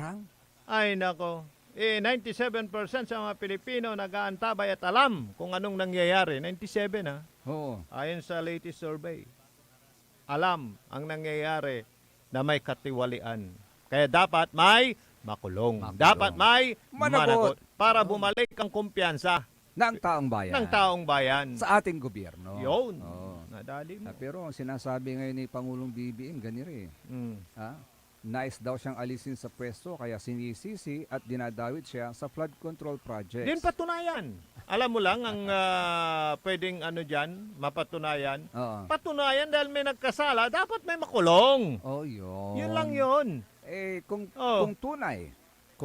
Harang? Ay nako. 97% sa mga Pilipino nag-aantabay at alam kung anong nangyayari. 97 ha. Oo. Ayon sa latest survey. Alam ang nangyayari na may katiwalian. Kaya dapat may makulong. Makulong. Dapat may Managot. managot para bumalik ang kumpiyansa Ng taong bayan. ng taong bayan. Sa ating gobyerno. Yun. Oo. Nadali mo. Pero ang sinasabi ngayon ni Pangulong BBM, ganito eh. Mm. Ha? Nais daw siyang alisin sa pwesto kaya sinisisi at dinadawit siya sa flood control projects. Din patunayan. Alam mo lang ang pwedeng ano dyan, mapatunayan. Oo. Patunayan dahil may nagkasala, dapat may makulong. Oh, yun. Yun lang yun. Eh, kung Oh. kung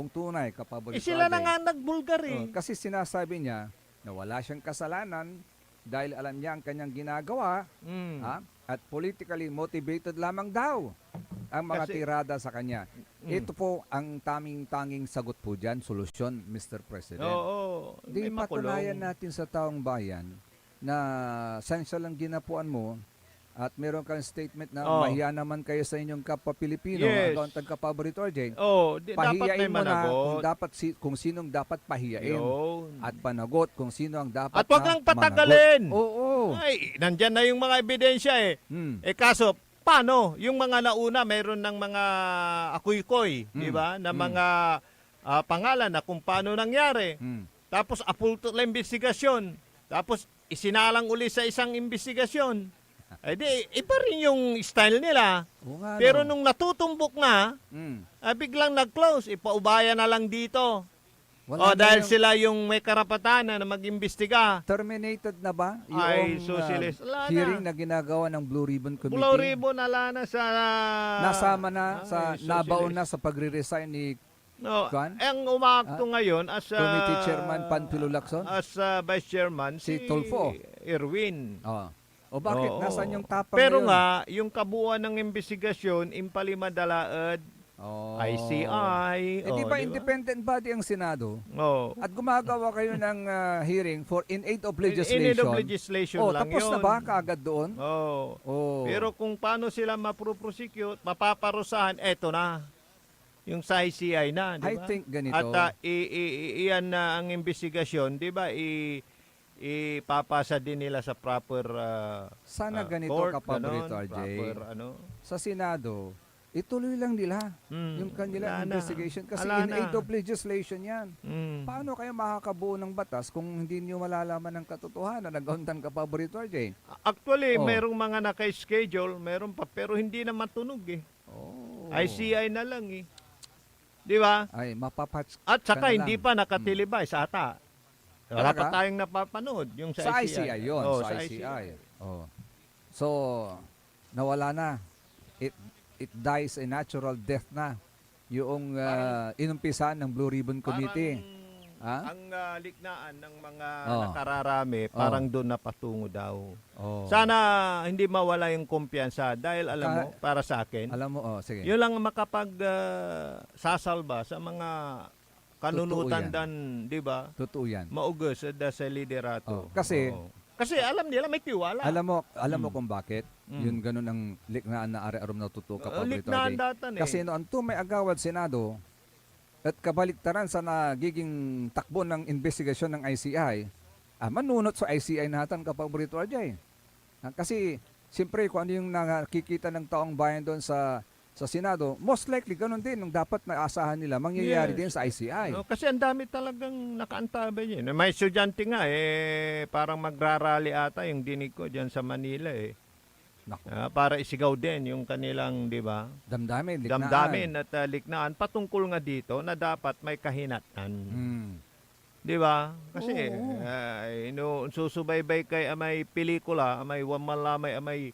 tunay, kapabalik Sila na nga nagbulgar eh. kasi sinasabi niya na wala siyang kasalanan dahil alam niya ang kanyang ginagawa, Mm. ha? At politically motivated lamang daw ang mga Kasi- tirada sa kanya. Mm. Ito po ang tanging sagot po dyan, solusyon, Mr. President. Oo. Di May patunayan makulong. natin sa taong bayan na sensya lang ginapuan mo at meron kang statement na Oh. mahiya naman kayo sa inyong kapwa Pilipino, Yes. ang tagka-paborito RJ. Oo. Dapat Pahiyain may mo na kung managot. kung sinong dapat pahiyain Yun. at panagot kung sino ang dapat At wag na lang patagalin. managot. Oo. Ay, nandyan na yung mga ebidensya eh. Hmm. Kaso, paano? Yung mga nauna, mayroon ng mga akoy-koy, di Mm. ba? Na Mm. mga pangalan na kung paano nangyari. Hmm. Tapos, apulto na investigasyon. Tapos, isinalang uli sa isang investigasyon. Eh di, iba rin yung style nila. Oo nga, Pero no? nung natutumbok na, Hmm. biglang nag-close. Ipaubaya na lang dito. Wala na Dahil yung- sila yung may karapatan na mag-imbestiga. terminated na ba yung Ay, socialist. Wala na. hearing na ginagawa ng Blue Ribbon Committee? Blue Ribbon, ala na sa... Nasama na sa Ay, nabaon na socialist. sa pagre-resign ni No, Kwan? ang umakto ngayon as Committee Chairman Panfilo Lacson? As Vice Chairman Si Tulfo. Erwin. O bakit? Oo. Nasaan yung tapang Pero ngayon? nga, yung kabuuan ng investigasyon, impali madalaad, Oh. ICI. Eh di ba independent body ang Senado? Oh. At gumagawa kayo ng hearing for in aid of In legislation. aid of legislation lang tapos yun. na ba kaagad doon? Oh. Oh. Pero kung paano sila maproprosecute, mapaparusahan, eto na. Yung sa ICI na, di I ba? think ganito. At iyan na ang investigasyon, di ba? Ipapasa din nila sa proper Sana ganito court, kapaborito, ganon, RJ. proper, Sa Senado, ituloy lang nila yung kanilang investigation kasi in aid of legislation yan. Paano kayo makakabuo ng batas kung hindi niyo malalaman ng katotohanan? Nag-auntan ka paborito, RJ. Actually, Oh. merong mga naka-schedule, meron pa, pero hindi na matunog eh. Oh. ICI na lang eh. Di ba? Ay, mapapatch At ka saka na hindi lang. pa nakatelevise ata. Wala Talaga? pa tayong napapanood yung sa, Sa ICI yun. Oh, sa ICI. Oh. So, nawala na. It dies a natural death na. Yung inumpisan ng Blue Ribbon Committee. Ha? Ang liknaan ng mga Oh. nakararami, parang doon napatungo daw. Oh. Sana hindi mawala yung kumpiyansa dahil alam mo, para sa akin, Alam mo, sige. yun lang ang makapag sasalba sa mga kanunutan Totoo yan. dan, di ba? Totoo yan. Maugos sa liderato. Oh, kasi- Oo. Kasi alam nila may tiwala. Alam mo kung bakit? Yun ganun ang liknaan na ari-arom na tutuka paborito. Liknaan RJ. datan eh. Kasi noon to may agawad Senado at kabaliktaran sa nagiging takbo ng investigasyon ng ICI, manunot sa ICI natan kapaborito RJ. Kasi siyempre kung ano yung nakikita ng taong bayan doon sa Senado, most likely ganun din yung dapat na asahan nila mangyayari Yes. din sa ICI. No, kasi ang dami talagang nakaantabay niya. May estudyante nga parang magrarally ata yung dinig ko diyan sa Manila eh. Naku, Para isigaw din yung kanilang, di ba? damdamin, liknaan. Damdamin at liknaan patungkol nga dito na dapat may kahinatan. Mm. Di ba? Kasi Oo. susubaybay kay may pelikula, may wamalamay, may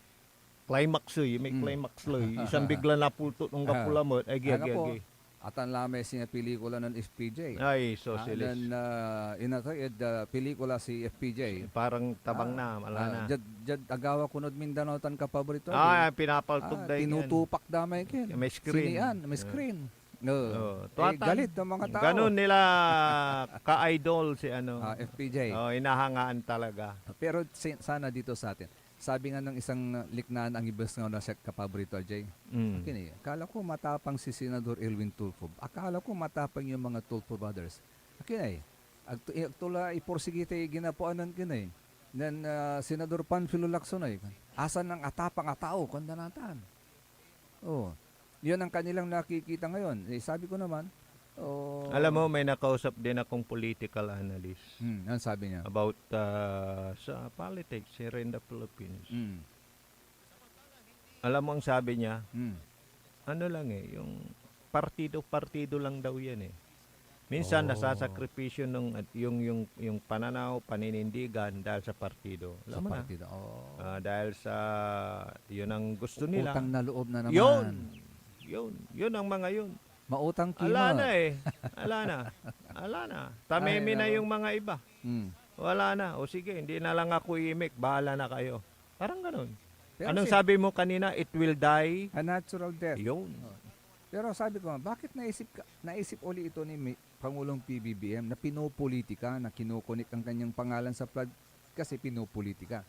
climax may climax isang bigla na pultot ng kapulamot ay Ano po? giyagi. At ang lamay siya pelikula ng FPJ. Ay, socialist. Inatay pelikula si FPJ. Parang tabang na, wala na. Jad agawa kunod Mindanao tan kapaborito. Pinapaltog dahil yan. tinutupak damay kin. May screen. Sinian, may screen. No. Tuwatan. Galit ng mga tao. Ganun nila ka-idol si FPJ. inahangaan talaga. Pero sana dito sa atin, sabi nga ng isang liknaan ang ibas nga na sa kapaborito, Jay. Mm. Kini, akala ko matapang si Senador Elwin Tulfo. Akala ko matapang yung mga Tulfo brothers. Kini, agtula iporsige tayo ginapuanan kini. Then, Senador Panfilo Lacson ay, asan ng atapang atao, kandanatan. Oh, yun ang kanilang nakikita ngayon. Sabi ko naman, Alam mo, may nakausap din akong political analyst ano sabi niya? about sa politics here in the Philippines. Mm. Alam mo ang sabi niya, Mm. ano lang yung partido-partido lang daw yan Minsan nasasakripisyo yung pananaw, paninindigan dahil sa partido. Sa Alam mo na. partido. Dahil sa yun ang gusto nila. Utang na loob na naman. Yun ang mga yun. Mautang kimot. Ala na Ala na. Tamimi na Ay, yung mga iba. Mm. Wala na. O sige, hindi na lang ako imik. Bahala na kayo. Parang ganun. Pero Anong sabi mo kanina? It will die. a natural death. Yun. Pero sabi ko, bakit naisip uli ito ni Pangulong PBBM na pinopolitika, na kinukunik ang kanyang pangalan sa flood kasi pinopolitika?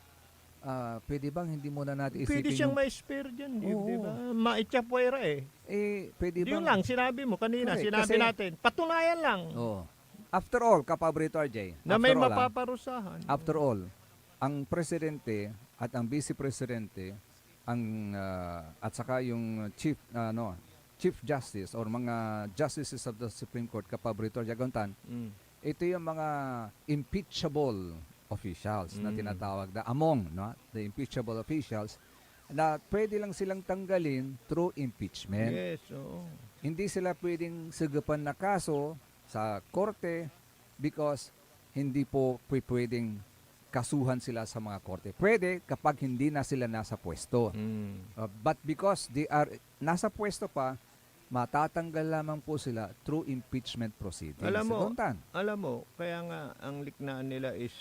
Pwede bang hindi muna natin isipin Pwede siyang ma-spare dyan. Di Oo. ba? Maitsapuera pwede Yun bang... lang, sinabi mo kanina. Correct, Sinabi kasi- natin. Patunayan lang After all, Kapabrito RJ, na may after all, mapaparusahan. after all, ang presidente at ang vice presidente at saka yung chief justice or mga justices of the Supreme Court, Kapabrito Jagontan, Mm. ito yung mga impeachable officials na Mm. tinatawag na the impeachable officials na pwede lang silang tanggalin through impeachment. Yes, oo. Hindi sila pwedeng sagapan na kaso sa korte because hindi po pwedeng kasuhan sila sa mga korte. Pwede kapag hindi na sila nasa pwesto. Mm. But because they are nasa pwesto pa, matatanggal lamang po sila through impeachment proceedings. Alam mo, Saguntan. Alam mo, kaya nga ang liknaan nila is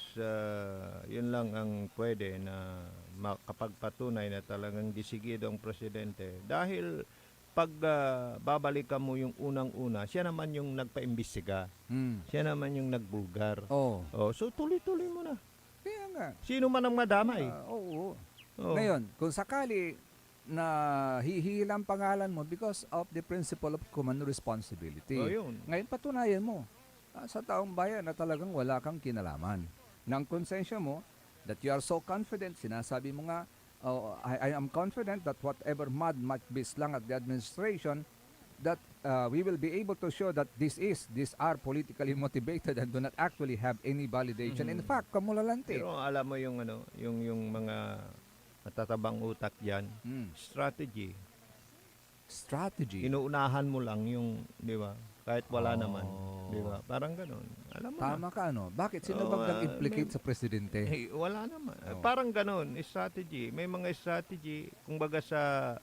yun lang ang pwede na makapagpatunay na talagang disigido ang presidente. Dahil pag babalikan mo yung unang-una, siya naman yung nagpaimbestiga. Mm. Siya naman yung nagbulgar. Oh. So tuloy-tuloy mo na. Kaya nga. Sino man ang madamay. Oo. Oo. Ngayon, kung sakali na hihila ang pangalan mo because of the principle of common responsibility. Yun. Ngayon, patunayan mo sa taong bayan na talagang wala kang kinalaman. Nang konsensya mo that you are so confident, sinasabi mo nga, I am confident that whatever mud might be slung at the administration, that we will be able to show that these are politically motivated and do not actually have any validation. In fact, kamulalante. Pero alam mo yung mga matatabang utak diyan, strategy. Strategy. Inuunahan mo lang yung, di ba? Kahit wala naman, di ba? Parang gano'n. Alam mo Tama ka, no? Bakit? Sino Oo, bang nag-implicate sa presidente? wala naman. Oo. Parang gano'n, strategy. May mga strategy, kumbaga sa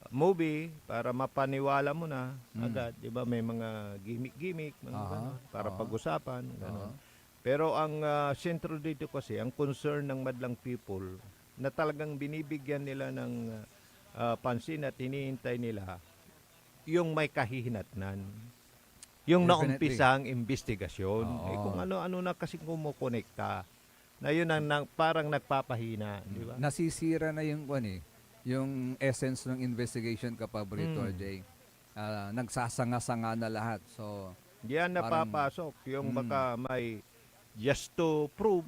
movie, para mapaniwala mo na agad, di ba? May mga gimmick-gimmick, mga gano'n, para pag-usapan, gano'n. Pero ang sentro dito kasi, ang concern ng madlang people, na talagang binibigyan nila ng pansin at hinihintay nila, yung may kahihinatnan. Yung Definitely. naumpisang investigasyon. Oo. Kung ano-ano na kasi kumukonekta, na yun ang parang nagpapahina, di ba? Nasisira na yung yung essence ng investigation, Kapabrito RJ. Nagsasanga-sanga na lahat. So, Diyan Parang- napapasok yung baka may just to prove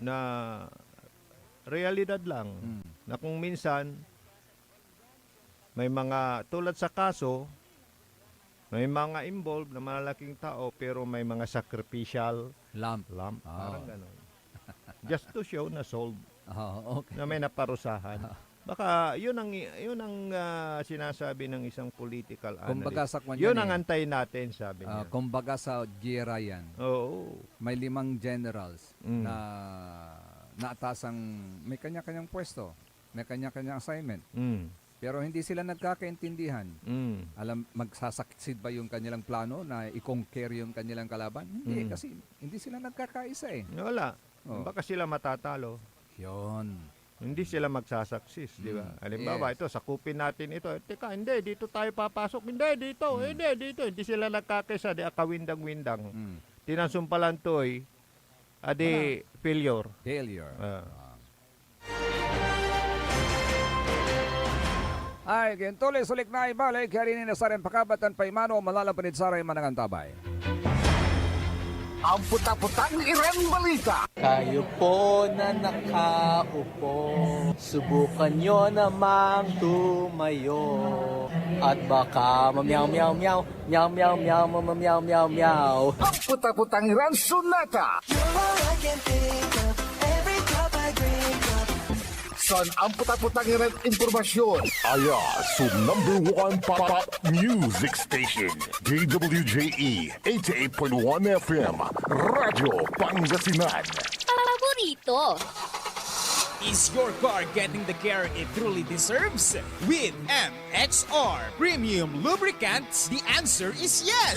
na realidad lang. Na kung minsan may mga tulad sa kaso, may mga involved na malalaking tao pero may mga sacrificial lamp. lamb. Parang ganon. Just to show na solved, Okay. na may naparusahan. Baka yun ang sinasabi ng isang political Kumbaga analyst. sa kanya Yun ang antayin natin, sabi niya. kumbaga sa GRA yan. Oo. May 5 generals Mm. na naatasang may kanya-kanyang pwesto, may kanya-kanyang assignment. Mm. Pero hindi sila nagkakaintindihan. Mm. Alam, magsasucceed ba yung kanilang plano na i-conquer yung kanilang kalaban? Hindi, kasi hindi sila nagkakaisa eh. Wala. Oh. Baka sila matatalo. Yun. Hindi sila magsasaksis, di ba? Halimbawa, Yes. ito, sakupin natin ito. Teka, hindi, dito tayo papasok. Hindi, dito. Hindi, dito. Hindi sila nagkakaisa. Di akawindang-windang. Tinansumpalan to failure. Failure. Ah. Ay, gintuloy sulik na ibalik, kaya rin sa rin pakabatan pa imano, malalapanid sa rin manangantabay. Ang puta-putang Iran Balita. Kayo po na nakaupo, subukan nyo namang tumayo. At baka mamyaw-meow-meow, meow-meow-meow, mamyaw-meow-meow. Ang puta-putang Iran Sonata. Son, ang puta-putang Iran Impormasyon. Aya sa number 1 pop music station, DWJE 88.1 FM, Radyo Pangasinan. Paborito. Is your car getting the care it truly deserves? With MXR Premium Lubricants, the answer is yes!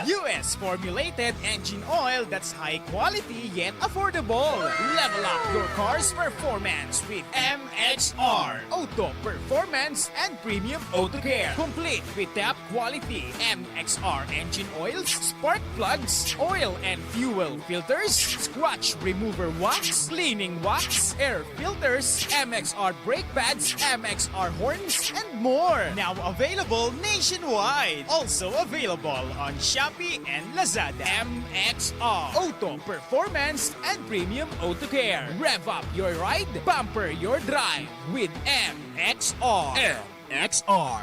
US formulated engine oil that's high quality yet affordable. Level up your car's performance with MXR Auto Performance and Premium Auto Care. Complete with top quality MXR engine oils, spark plugs, oil and fuel filters, scratch remover wax, cleaning wax, air filters, MXR brake pads, MXR horns, and more. Now available nationwide. Also available on Shopee and Lazada. MXR Auto Performance and Premium Auto Care. Rev up your ride, bumper your drive with MXR. MXR.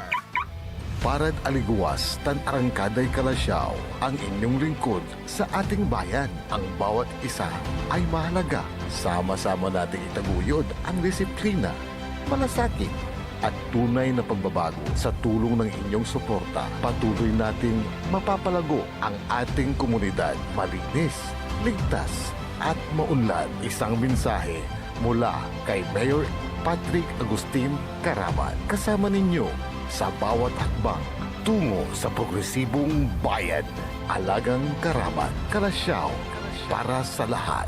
Parad aliguas tan arangkaday kalasyaw, ang inyong lingkod sa ating bayan. Ang bawat isa ay mahalaga. Sama-sama nating itaguyod ang disiplina, malasakit at tunay na pagbabago. Sa tulong ng inyong suporta, patuloy nating mapapalago ang ating komunidad. Malinis, ligtas at maunlad. Isang mensahe mula kay Mayor Patrick Agustin Caraman. Kasama ninyo sa bawat hakbang tungo sa progresibong bayan. Alagang Caraman, Kalasyaw, para sa lahat.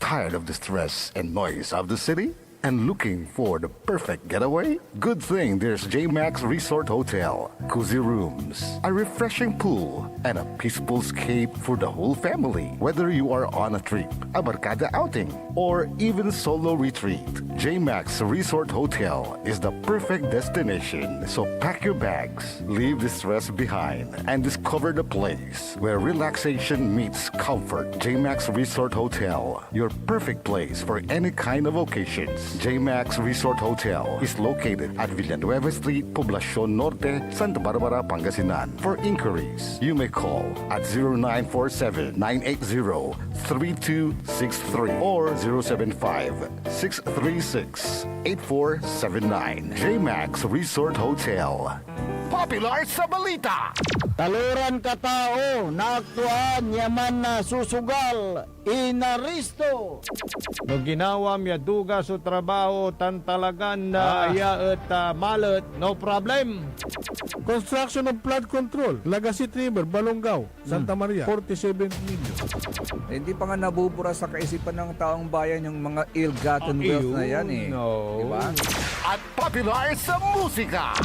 Tired of the stress and noise of the city? And looking for the perfect getaway? Good thing there's JMax Resort Hotel. Cozy rooms, a refreshing pool, and a peaceful escape for the whole family. Whether you are on a trip, a barkada outing, or even solo retreat, JMax Resort Hotel is the perfect destination. So pack your bags, leave the stress behind, and discover the place where relaxation meets comfort. JMax Resort Hotel, your perfect place for any kind of occasions. JMax Resort Hotel is located at Villanueva Street, Poblacion Norte, Santa Barbara, Pangasinan. For inquiries, you may call at 0947-980-3263 or 075-636-8479. JMax Resort Hotel. Popular sa balita! Taluran ka tao, naaktuan, yaman na susugal, inaristo. No ginawa miya duga sa trabaho tan talagan na ayaet malet, no problem. Construction of flood control, Lagasit River, Balongaw, Santa Maria, 47 million. Hindi pa nga nabubura sa kaisipan ng taong bayan yung mga ill-gotten wealth na yan eh. No. Diba? At popular sa musika!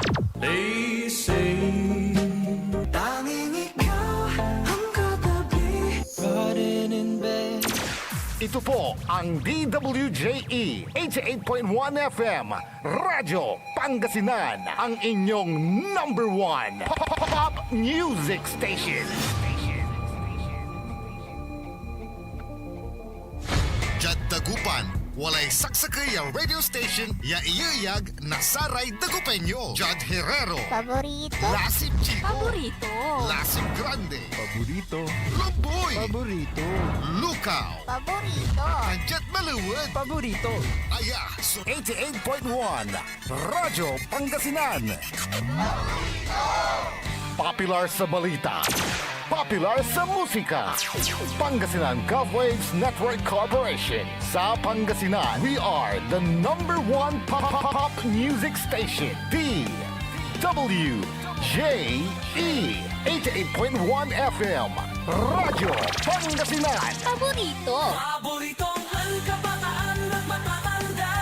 Ito po ang DWJE 88.1 FM, Radyo Pangasinan, ang inyong number 1 pop music station. Jad Dagupan, walay saksakay ang radio station ya iyayag na Saray Dagupeño. Jad Herrero, Paborito. Lasip Chico, Paborito. Lasip Grande, Paborito. Lumboy, Paborito. Lukaw, Paborito. Kanjat Maluwad, Paborito. Aya, so 88.1 Radyo Pangasinan. Popular sa balita. Popular sa musika. Pangasinan Golfwaves Network Corporation. Sa Pangasinan, we are the number 1 pop music station. DWJE 88.1 FM. Radyo Pangasinan. Paborito. Paboritong halkabataan at matatanda.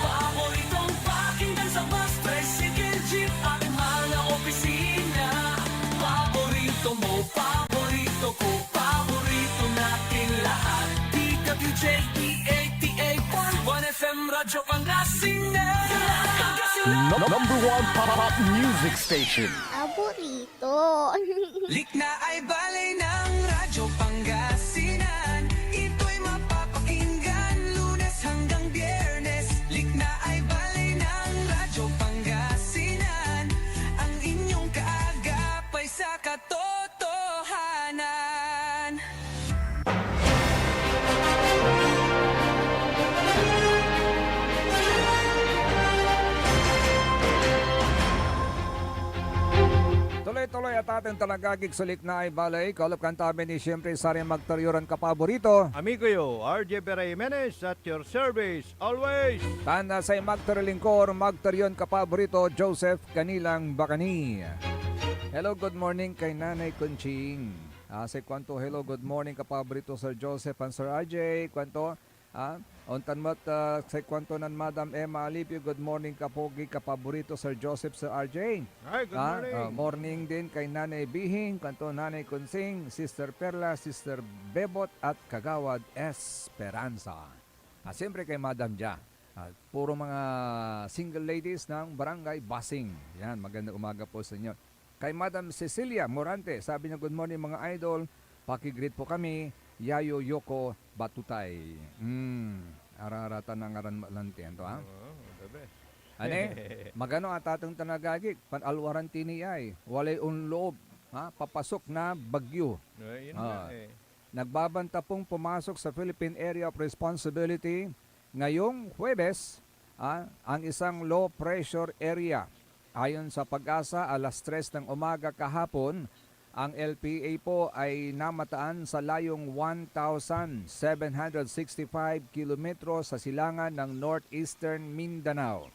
Paboritong pakinggan sa bus, tricycle, jeep at mga opisina. Paborito mo, paborito ko, paborito natin lahat. DWJE 88.1 FM Radyo Pangasinan. Number one pop music station. Paborito. Likna ay balay ng Radyo Pangasinan. Ito'y mapapakinggan Lunes hanggang Biyernes. Likna ay balay ng Radyo Pangasinan. Ang inyong kaagapay sa katotohanan. Tuloy-tuloy at ating talagagig sulik na ay balay. Kalap kantabi ni siyempre sari magtaryuran ka paborito. Amigo yo, RJ Pera Jimenez at your service always. Tanda sa magtarlingkor, magtaryon ka paborito, Joseph Kanilang Bacani. Hello, good morning kay Nanay Conching. Say kwanto, hello, good morning ka paborito, Sir Joseph and Sir RJ. Kwanto, ontan mat say kwanto nan Madam Emma Alipio, good morning ka pogi ka paborito, Sir Joseph, Sir RJ. Hi, good morning. Morning din kay Nanay Bihing, kanto Nanay Kunsing, Sister Perla, Sister Bebot at Kagawad Esperanza. Siyempre kay Madam Ja. Puro mga single ladies ng Barangay Basing. Yan, magandang umaga po sa inyo. Kay Madam Cecilia Morante, sabi niya, good morning mga idol. Paki-greet po kami. Yayo Yoko Batutay. Araratan ng aran malantian to, ha? The best. Ane, magano at atong tanagagik, panalwaran tini ay, walay unloob, papasok na bagyo. Yun nga eh. Nagbabanta pong pumasok sa Philippine Area of Responsibility ngayong Huwebes, ang isang low pressure area. Ayon sa Pag-asa, alas 3 ng umaga kahapon, ang LPA po ay namataan sa layong 1,765 kilometro sa silangan ng northeastern Mindanao.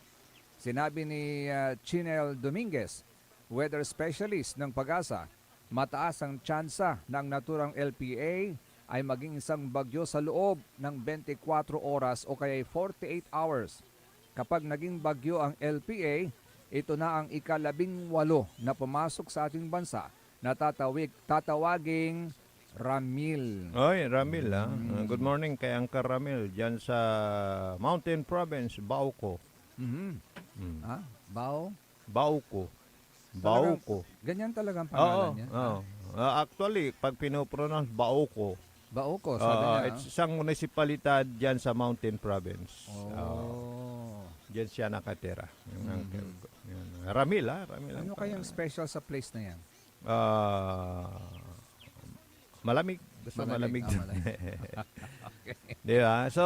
Sinabi ni Chinel Dominguez, weather specialist ng Pag-asa, mataas ang tsansa ng naturang LPA ay maging isang bagyo sa loob ng 24 oras o kaya 48 hours. Kapag naging bagyo ang LPA, ito na ang ika-18 na pumasok sa ating bansa na tatawaging Ramil. Oy, Ramil good morning kay Angka Ramil dyan sa Mountain Province, Bauco. Bauco. Bauco. Ganyan talagang pangalan niya. Actually, pag pinopronounce Bauco, sabi niya. it's isang munisipalidad dyan sa Mountain Province. Diyan siya nakatira. Yung uncle ko. Yan. Ramil. Ramil. Ano kayang special sa place na yan? Malamig. Basta malamig. Okay. Di ba? So,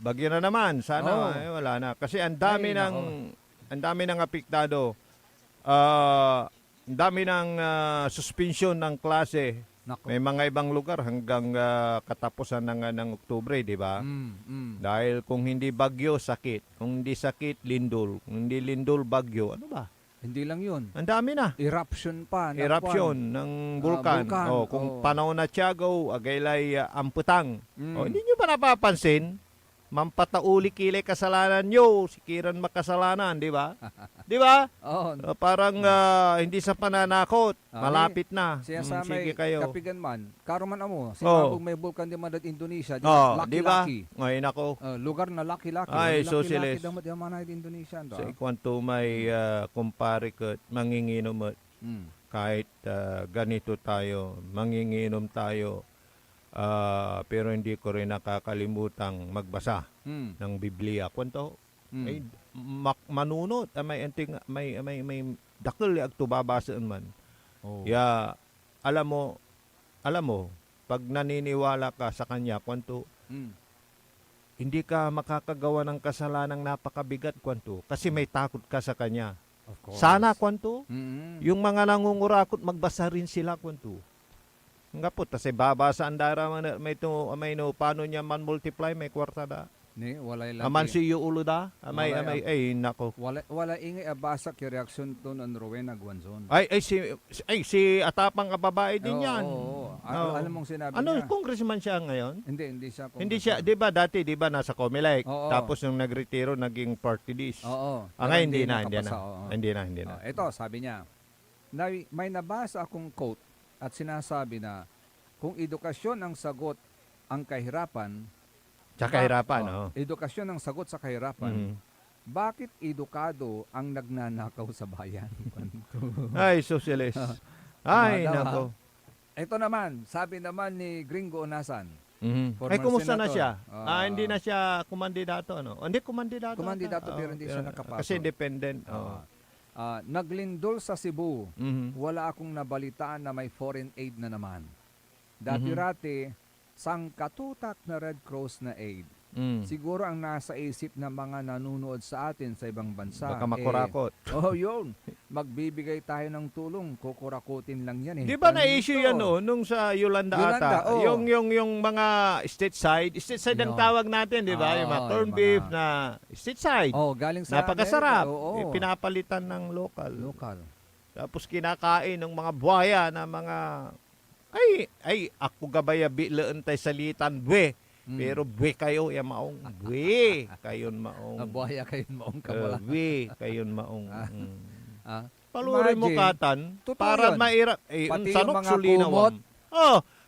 bagyo na naman. Sana wala na. Kasi ang dami ng apektado. Ang dami ng suspension ng klase. Nako. May mga ibang lugar hanggang katapusan ng Oktubre, di ba? Dahil kung hindi bagyo, sakit. Kung hindi sakit, lindol. Kung hindi lindol, bagyo. Ano ba? Hindi lang yun. Ang dami na. Eruption pa. Eruption ng vulkan. Kung panahon na Tiago, agaylay amputang. Hindi nyo ba napapansin? Mampatauli kilay kasalanan nyo, sikiran makasalanan, di ba? Di ba? Parang hindi sa pananakot, malapit na. Siya sa may Sige kayo. kapigan man, karuman amo, sinabog may vulkan di man at Indonesia, di Di ba? laki-laki. Ngayon ako. Lugar na laki-laki. Ay, Laki-laki socialist. damat yung manay Indonesia. Sa ikwanto may kumpare ko, manginginom at kahit ganito tayo, manginginom tayo, pero hindi ko rin nakakalimutang magbasa ng Biblia. Kwanto? Ay, manunot. May dakil ag tubabasaan man. Ya, alam mo, pag naniniwala ka sa kanya, kwanto, hindi ka makakagawa ng kasalanang napakabigat, kwanto, kasi may takot ka sa kanya. Sana, kwanto, yung mga nangungurakot, magbasa rin sila, kwanto. Nga po, kasi babasa ang dara may paano niya man multiply, may kwartada. Ni, walay laki. Aman si ulo da? Ay, nako. Wala ingay abasak yung reaksyon to ng Rowena Guanzon. Si atapang kababae din yan. Alam mong sinabi ano, niya. congressman siya ngayon? Hindi siya. Hindi siya, di ba dati, di ba nasa Comelec? Oo. Tapos nung nagretiro, naging party list. Oo. Ngayon, hindi na. Hindi na. Ito, sabi niya, may nabasa akong quote at sinasabi na kung edukasyon ang sagot ang kahirapan, Sa kahirapan, Edukasyon ang sagot sa kahirapan. Mhm. Bakit edukado ang nagnanakaw sa bayan? Ay, socialist. Ay, Madaw, nako. Ito naman, sabi naman ni Gringo Onasan. Mhm. Former Ay, kumusta na senator. siya? Ah. Hindi na siya kumandidato, ano? Hindi, kumandidato. Kumandidato, ata. pero hindi siya nakapasok. Kasi independent. Oo. Naglindol sa Cebu. Mhm. Wala akong nabalitaan na may foreign aid na naman. Mhm. Dati-rati, sangkatutak na Red Cross na aid. Mm. Siguro ang nasa isip ng mga nanunood sa atin sa ibang bansa. Baka makurakot. Yun. Magbibigay tayo ng tulong, kukurakutin lang yan eh. Di ba Paano na-issue ito? yan nung sa Yolanda Yolanda, ata? oo. Yung mga stateside ang Yun. tawag natin, di ba? Yung mga Oo, corn yung beef mga- na stateside. Galing sa Napakasarap. Amerika. Oo. Pinapalitan ng local. Local. Tapos kinakain ng mga buhaya na mga ako gabaya bilaan tay salitan bwe. Pero bwe kayo ya maong bwe kayon maong. Buhaya kayo maong kabala. Bwe kayon maong. Imagine, Palurin mo katan totoo para yun. maira Pati yung sanok mga sulinawam.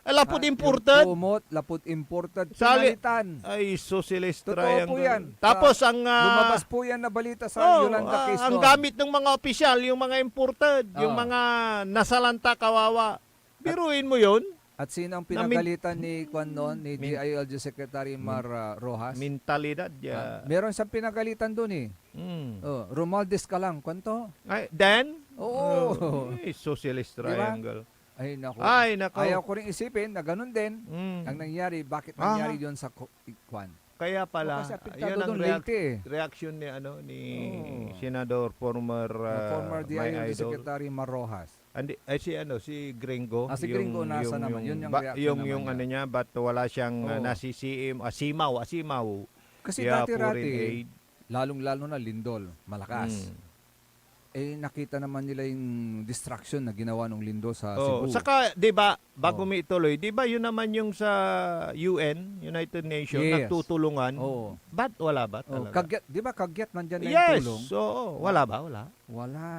Lapod imported. Yung kumot, lapot imported. Sali- Pinalitan. Ay, socialist Totoo triangle. po yan. Tapos ang Lumabas po yan na balita sa Yolanda case ang noon. gamit ng mga opisyal, yung mga imported, yung Oo. mga nasalanta kawawa. Biruin mo 'yon. At sino ang pinagalitan ni Kwan noon, ni DILG Secretary Mar Rojas? Mentalidad Meron siyang pinagalitan doon eh. Romualdez ka lang. Kwanto? Ay, then? Oo. Socialist Diba? triangle. Ay, nako. Ay, nako. Ayaw ko rin isipin na ganun din ang nangyari. Bakit nangyari yun sa Kwan? Kaya pala, Kasi apektado yun ang doon, late eh. reaction ni Senador former Former my DILG idol. Secretary Mar Rojas. Si Gringo. Si Gringo nasa naman. Yun yung reaction yung naman ano niya, ba't wala siyang nasisiim, asimaw. Kasi Yeah, dati-rati, foreign aid. lalong-lalo na lindol, malakas. Nakita naman nila yung distraction na ginawa ng lindol sa Cebu. Saka, di ba, bago may ituloy, di ba yun naman yung sa UN, United Nations, Yes. nagtutulungan? Oo. Ba't wala ba talaga? Di ba kagyat nandyan na Yes, yung tulong? wala ba? Wala. Wala.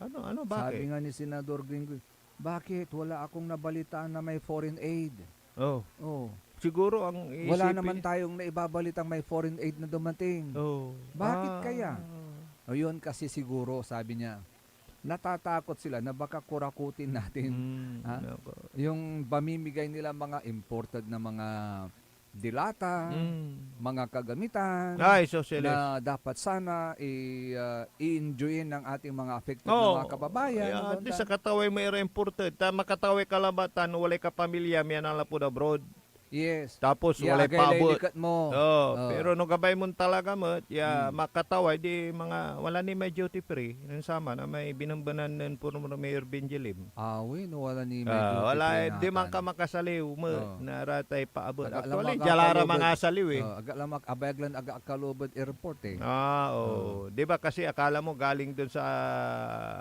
Ano, Sabi bakit? nga ni Senador Gringo, bakit wala akong nabalitaan na may foreign aid? Oh, Oh. siguro ang Wala isipin- naman tayong naibabalitang may foreign aid na dumating. Oh. Bakit kaya? O yun kasi siguro, sabi niya, natatakot sila na baka kurakutin natin Ha? Nako. yung pamimigay nila mga imported na mga dilata, mga kagamitan Ay, socialist. na dapat sana i-enjoyin ng ating mga affected na mga kababayan. Di sa kataway may imported. Makataway kalabatan, walay ka pamilya, may nalapod abroad. Yes. Tapos Yeah, walay paabot. likat mo. Pero no gabay mo talaga mo, makataway di mga wala ni may duty free. Nang sama na may binambanan ng puno mo Mayor Benjelim. No, wala ni Wala di man ka makasaliw mo na ratay paabot. Aga- Actually, aga- jalara kalubad. mga saliw eh. Agalamak, abayaglan, akalubad airport eh. Di ba kasi akala mo galing doon sa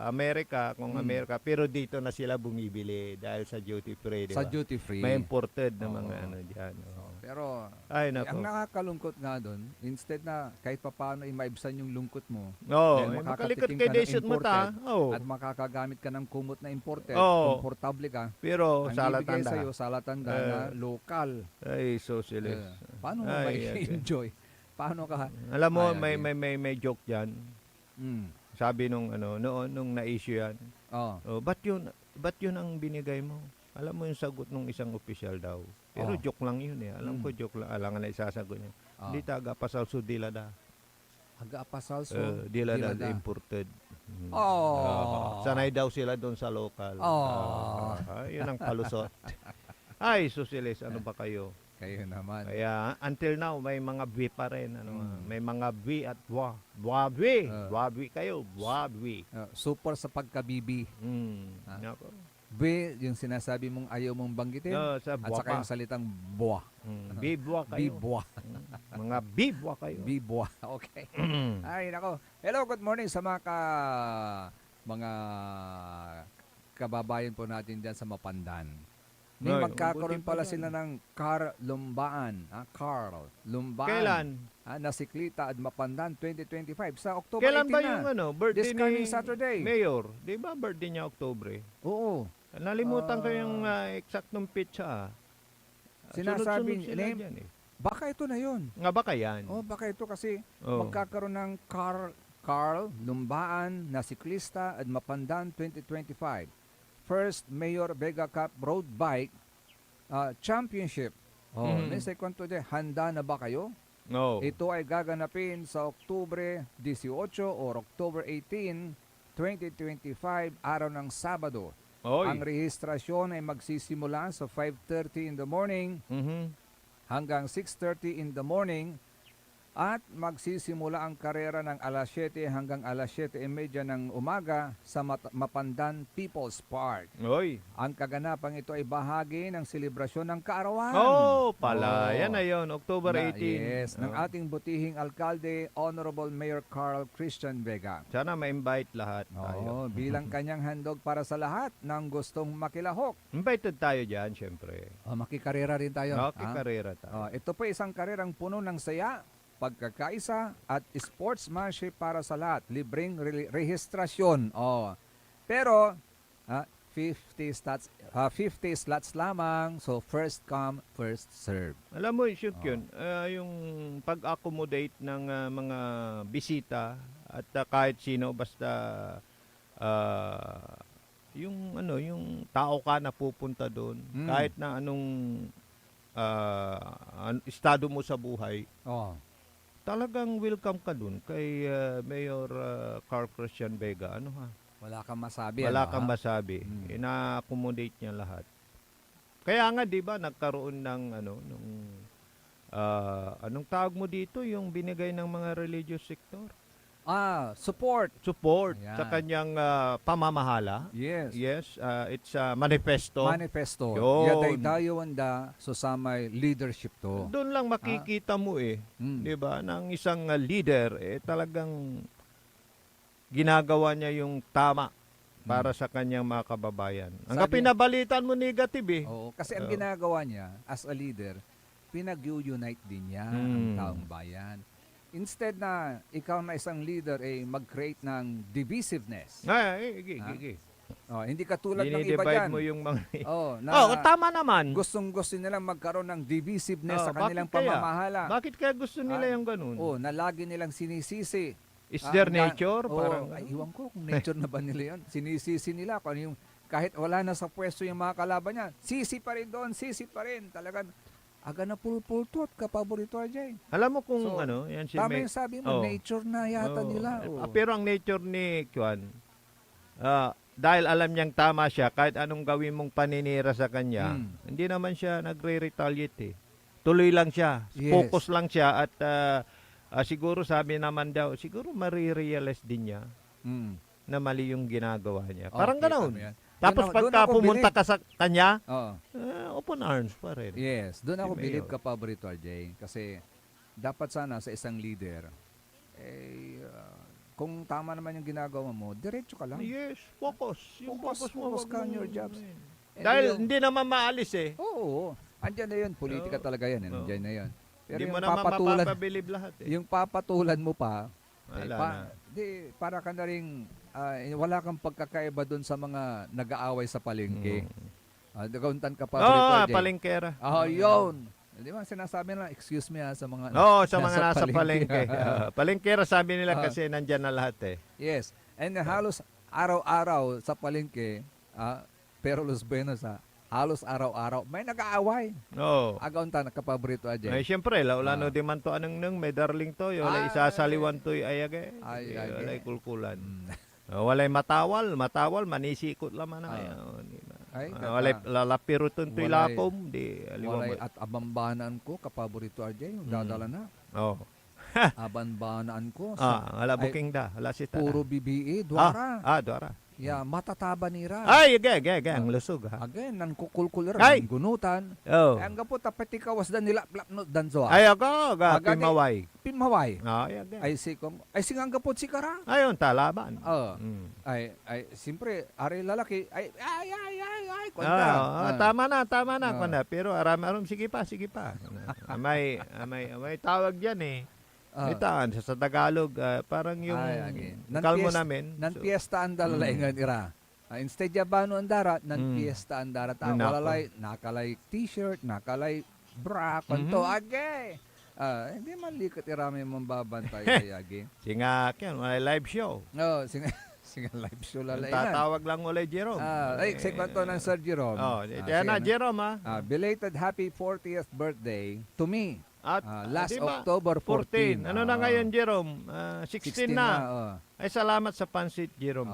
Amerika, Amerika, pero dito na sila bumibili dahil sa duty free, di Sa ba? duty free. May imported na mga ano diyan. Pero Ay ang nako. nakakalungkot nga doon, instead na kahit papaano maibsan yung lungkot mo, Makakalikot makakatikim kay ka ng desert mo ta. imported at makakagamit ka ng kumot na imported, Oo. komportable ka. Pero Ang salatanda. ibigay sa'yo, salatanda na lokal. Ay, socialist. Paano mo Ay, enjoy? Paano ka? Alam mo, Ay, may joke diyan. Sabi nung noon nung na-issue yan. Ba't yun ang binigay mo? Alam mo yung sagot ng isang opisyal daw. Pero joke lang yun eh. Alam ko joke lang. Alangan na isasagot niya. Hindi taga pasal so dilada. Aga-pasal so Dilada imported. Sanay daw sila doon sa local. Yun ang palusot. Ay, socialist, ano ba kayo? Kayo naman. Kaya until now may mga B pa rin may mga B at bwa. Bwabi. Bwabi kayo, bwabi. Super sa pagkabibi. Nako. B, yung sinasabi mong ayaw mong banggitin. Sa At bwa saka pa. yung salitang buwa. Bibwa kayo. Bibwa. Mga bibwa kayo. Bibwa. Okay. Ay, nako. Hello, good morning sa mga kababayan po natin dyan sa Mapandan. May Ay, magkakaroon mabuti pa pala yan. sila ng Carl Lumbaan. Carl Lumbaan. Kailan? Nasiklita at Mapandan 2025 sa October Kailan 18 ba na. yung birthday This coming ni Saturday. Mayor? Di ba birthday niya Oktubre? Oo. Nalimutan ko yung eksaktong pitsa. Sinasabi Sunod-sunod sila name? dyan, eh. Baka ito na yun. Nga ba yan? Oh, baka ito kasi Oh. magkakaroon ng Carl Lumbaan na siklista at Mapandan 2025. First Mayor Vega Cup Road Bike Championship. Oh, may second to dyan. Handa na ba kayo? No. Ito ay gaganapin sa Oktubre 18 or October 18, 2025, araw ng Sabado. Oy. Ang rehistrasyon ay magsisimula sa 5:30 in the morning Mhm. hanggang 6:30 in the morning at magsisimula ang karera ng alas 7 hanggang alas 7:30 ng umaga sa Mapandan People's Park. Oy. Ang kaganapang ito ay bahagi ng selebrasyon ng kaarawan. Oh, pala. Oh. Yan na yun. October Na- 18. Yes, ng Oh. ating butihing alkalde, Honorable Mayor Carl Christian Vega. Sana ma-invite lahat tayo. Bilang kanyang handog para sa lahat ng gustong makilahok. Invited tayo dyan, syempre. Makikarera rin tayo. Okay, karera tayo. Ito po isang karerang puno ng saya, pagkakaisa at sportsmanship para sa lahat. Libreng rehistrasyon. Pero 50 slots lamang. So first come, first serve. Alam mo, shoot yun. Yung pag-accommodate ng mga bisita at kahit sino, basta yung tao ka na pupunta doon, kahit na anong estado mo sa buhay, talagang welcome ka doon kay Mayor Carl Christian Vega. Wala kang masabi. Wala kang masabi. Ina-accommodate niya lahat. Kaya nga 'di ba nagkaroon ng anong tawag mo dito, yung binigay ng mga religious sector? Support. Support sa kanyang pamamahala. Yes. Yes, it's a manifesto. Manifesto. Yun. Yaday tayo wanda susamay leadership to. Doon lang makikita mo 'di ba, ng isang leader talagang ginagawa niya yung tama para sa kanyang mga kababayan. Ang pinabalitan mo negative Oo, kasi ang ginagawa niya as a leader, pinag-unite din niya ang taong bayan. Instead na ikaw na isang leader mag-create ng divisiveness. Hindi katulad ng iba Dinidivide dyan. mo yung mga tama naman. Gustong-gusto nilang magkaroon ng divisiveness sa kanilang bakit kaya? pamamahala. Bakit kaya gusto nila yung ganun? Na lagi nilang sinisisi. Is their nature? Parang iwan ko kung nature na ba nila yun. Sinisisi nila kung yung kahit wala na sa pwesto yung mga kalaban niya, sisi pa rin doon, sisi pa rin. Talagang aga na pulpultot kapaborito ajay. Alam mo kung So, yan si Tama yung sabi mo, Oh. nature na yata nila. Pero ang nature ni Kwan, dahil alam niyang tama siya, kahit anong gawin mong paninira sa kanya, hindi naman siya nagre-retaliate Tuloy lang siya. Yes. Focus lang siya at siguro sabi naman daw, siguro marirealize din niya na mali yung ginagawa niya. Parang ganoon. Tapos Doon pagka ako pumunta believe. ka sa kanya, Oo. open arms pa rin. Yes, doon ako Si believe Mayor. ka paborito Jay kasi dapat sana sa isang leader kung tama naman yung ginagawa mo, diretso ka lang. Yes, focus. Yung focus mo, focus wag ka on mo- your jobs. Dahil yung- hindi naman maalis Oo, andyan na yun, politika talaga yan, andyan na yan. Pero Hindi yung mo naman papatulan, mapapabilib lahat yung papatulan mo pa, Wala na. para ka na rin, wala kang pagkakaiba doon sa mga nag-aaway sa palengke. Daguntan ka pa. palengkera. Yun. Di ba sinasabi na, excuse me sa mga Sa mga nasa palengke. Palengkera sabi nila kasi nandyan na lahat Yes. And halos araw-araw sa palengke, pero Los Buenos halos araw-araw may nag-aaway. Agauntan nakapaborito Ay, ajay. syempre, laulano di man to anong may darling to, walay isasaliwan to ayagay. Ay. Walay kulkulan. Walay matawal, manisikot laman na. Walay lalapiruton to'y Walay- lakom, di aliwa Walay mo. at abambanaan ko kapaborito ajay, yung dadala na. Abanbanaan ko Wala booking da, wala sita. puro BBE, duara. Dwara. Matataba nira. Ay, ang lusog ha. Again, nan kukulkulir, Ay! nan gunutan. Ang gapo tapati kawas dan nila plap no danzo. Ay, ako, Agad pimaway. Pinmaway. Ay, Ay singang gapot si kara. Ayun, talaban. Ay siyempre ari lalaki ay kwenta. Tama na kwanda. Pero aram sige pa. May tawag diyan Itaan sa Tagalog, parang yung kalmo namin. Nan piyesta ang dalalaingan ira. Instead ya bano ang darat, nan piyesta ang darat. Nako. Walalay, nakalay t-shirt, nakalay Kanto age. Hindi man likat irami mong babantay kay age. Singa, yan, may live show. No, singa live show lalainan. Tatawag lang ulit, Jerome. Ay, segmento ng Sir Jerome. Yan na, Jerome, ha? Belated happy 40th birthday to me. At Last di ba? October 14. Ano na ngayon, Jerome? 16 na. Ay, salamat sa pansit, Jerome.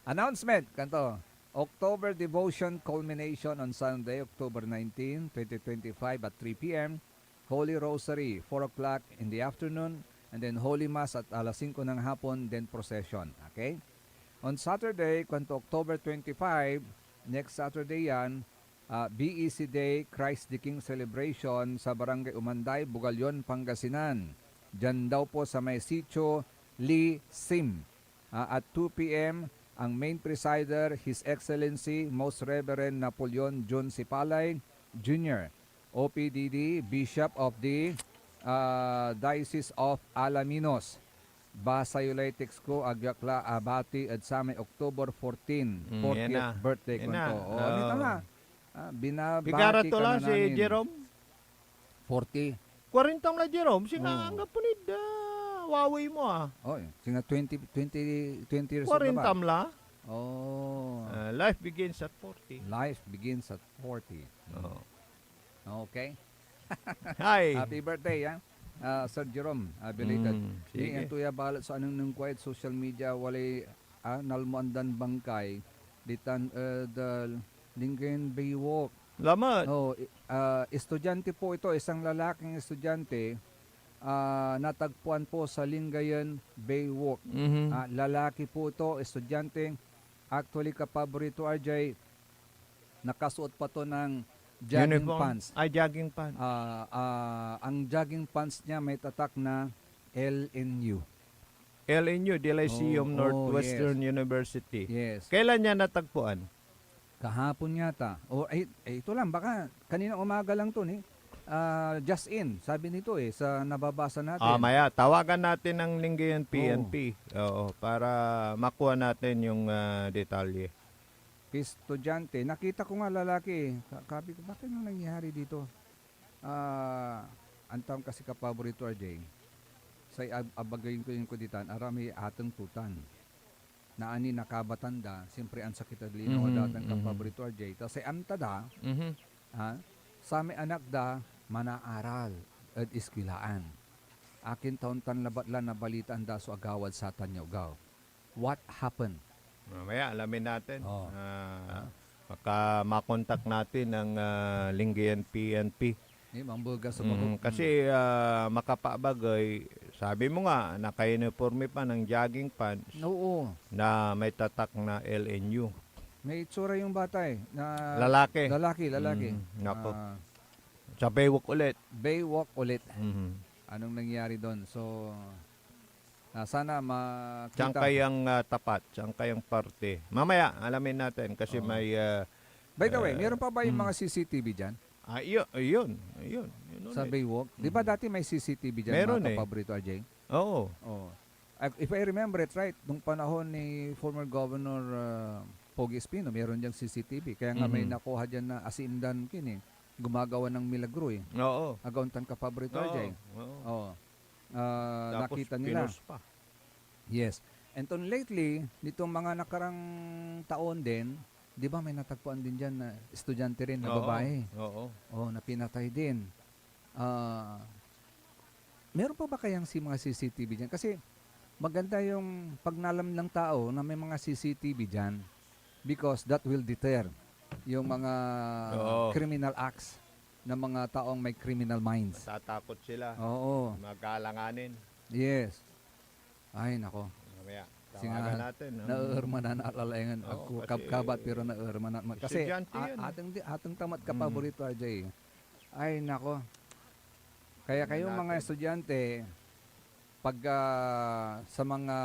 Announcement, kanto. October Devotion Culmination on Sunday, October 19, 2025 at 3 p.m. Holy Rosary, 4 o'clock in the afternoon. And then Holy Mass at alas 5 ng hapon, then procession. Okay? On Saturday, kanto October 25, next Saturday yan, BEC Day, Christ the King Celebration sa Barangay Umanday, Bugalyon, Pangasinan. Diyan daw po sa may sitio Lee Sim. At 2 p.m., ang main presider, His Excellency, Most Reverend Napoleon John Sipalay Jr., OPDD, Bishop of the Diocese of Alaminos. Basayoletics ko, Agyakla, Abati, at sa may October 14, 40th birthday ko to. Nito na. Binabati Bigarato ka lang na si namin. Jerome. 40. 40 lang, Jerome. Sinanggap po ni Huawei mo, Singa 20 years 40 old na ba? la. Life begins at 40. Life begins at 40. Okay. Hi. Happy birthday, Sir Jerome, belated. Sige. Hindi tuya balat sa anong nung quiet social media, walay nalmuandan bangkay, ditan the Lincoln Baywalk. Lamat. Estudyante po ito, isang lalaking estudyante, natagpuan po sa Lingayen Baywalk. Lalaki po ito, estudyante. Actually, kapaborito RJ, nakasuot pa to ng jogging Uniform. pants. Jogging pants. Ang jogging pants niya may tatak na LNU. LNU, the Lyceum Northwestern University. Yes. Kailan niya natagpuan? Kahapon yata. Ito lang, baka kanina umaga lang to ni. Just in, sabi nito sa nababasa natin. Maya, tawagan natin ng Lingayen PNP. Para makuha natin yung detalye. Estudyante, nakita ko nga lalaki. Sabi ko, bakit nang nangyari dito? Antam kasi kapaborito RJ. Say abagayin ko yung kuditan, arami atang tutan. Naani nakabatanda, siyempre ang sakit at linaw datang kapaborito RJ. Tapos antada, sa may anak da, manaaral at iskilaan. Akin taon-tan labatlan na balitaan da so agawad sa tanyawgaw. What happened? Mamaya, alamin natin. Baka makontak natin ang Lingayen PNP. Mambuga sa Kasi makapabagay, sabi mo nga, naka-uniforme pa ng jogging pants. Oo. Na may tatak na LNU. May itsura yung bata na Lalaki. Lalaki. Nako. Sa Baywalk ulit. Baywalk ulit. Anong nangyari doon? So, sana makita. Saan kayang tapat? Saan kayang parte? Mamaya, alamin natin kasi may... By the way, meron pa ba yung mga CCTV dyan? Yun. Sa Baywalk? Di ba dati may CCTV dyan, meron mga kapaborito RJ? Oo. If I remember it right, nung panahon ni former Governor Pogi Espino, meron diyang CCTV. Kaya nga may nakuha dyan na asindan kini. Gumagawa ng milagro Oo. Agauntan kapaborito RJ. Oo. Tapos Nakita nila. pinos pa. Yes. And then lately, nitong mga nakarang taon din, di ba may natagpuan din dyan na estudyante rin na babae? Oo. Na pinatay din. Meron pa ba kayang mga CCTV dyan? Kasi maganda yung pagnalam ng tao na may mga CCTV dyan because that will deter yung mga criminal acts ng mga taong may criminal minds. Tatakot sila. Oo. Magalanganin. Yes. Ay, nako. Mamaya, tawagan natin. Naurma na naalalangan. Ako kabat pero naurma na. Kasi atang tamat kapaborito RJ. Ay, nako. Kaya kayong mga estudyante, pag sa mga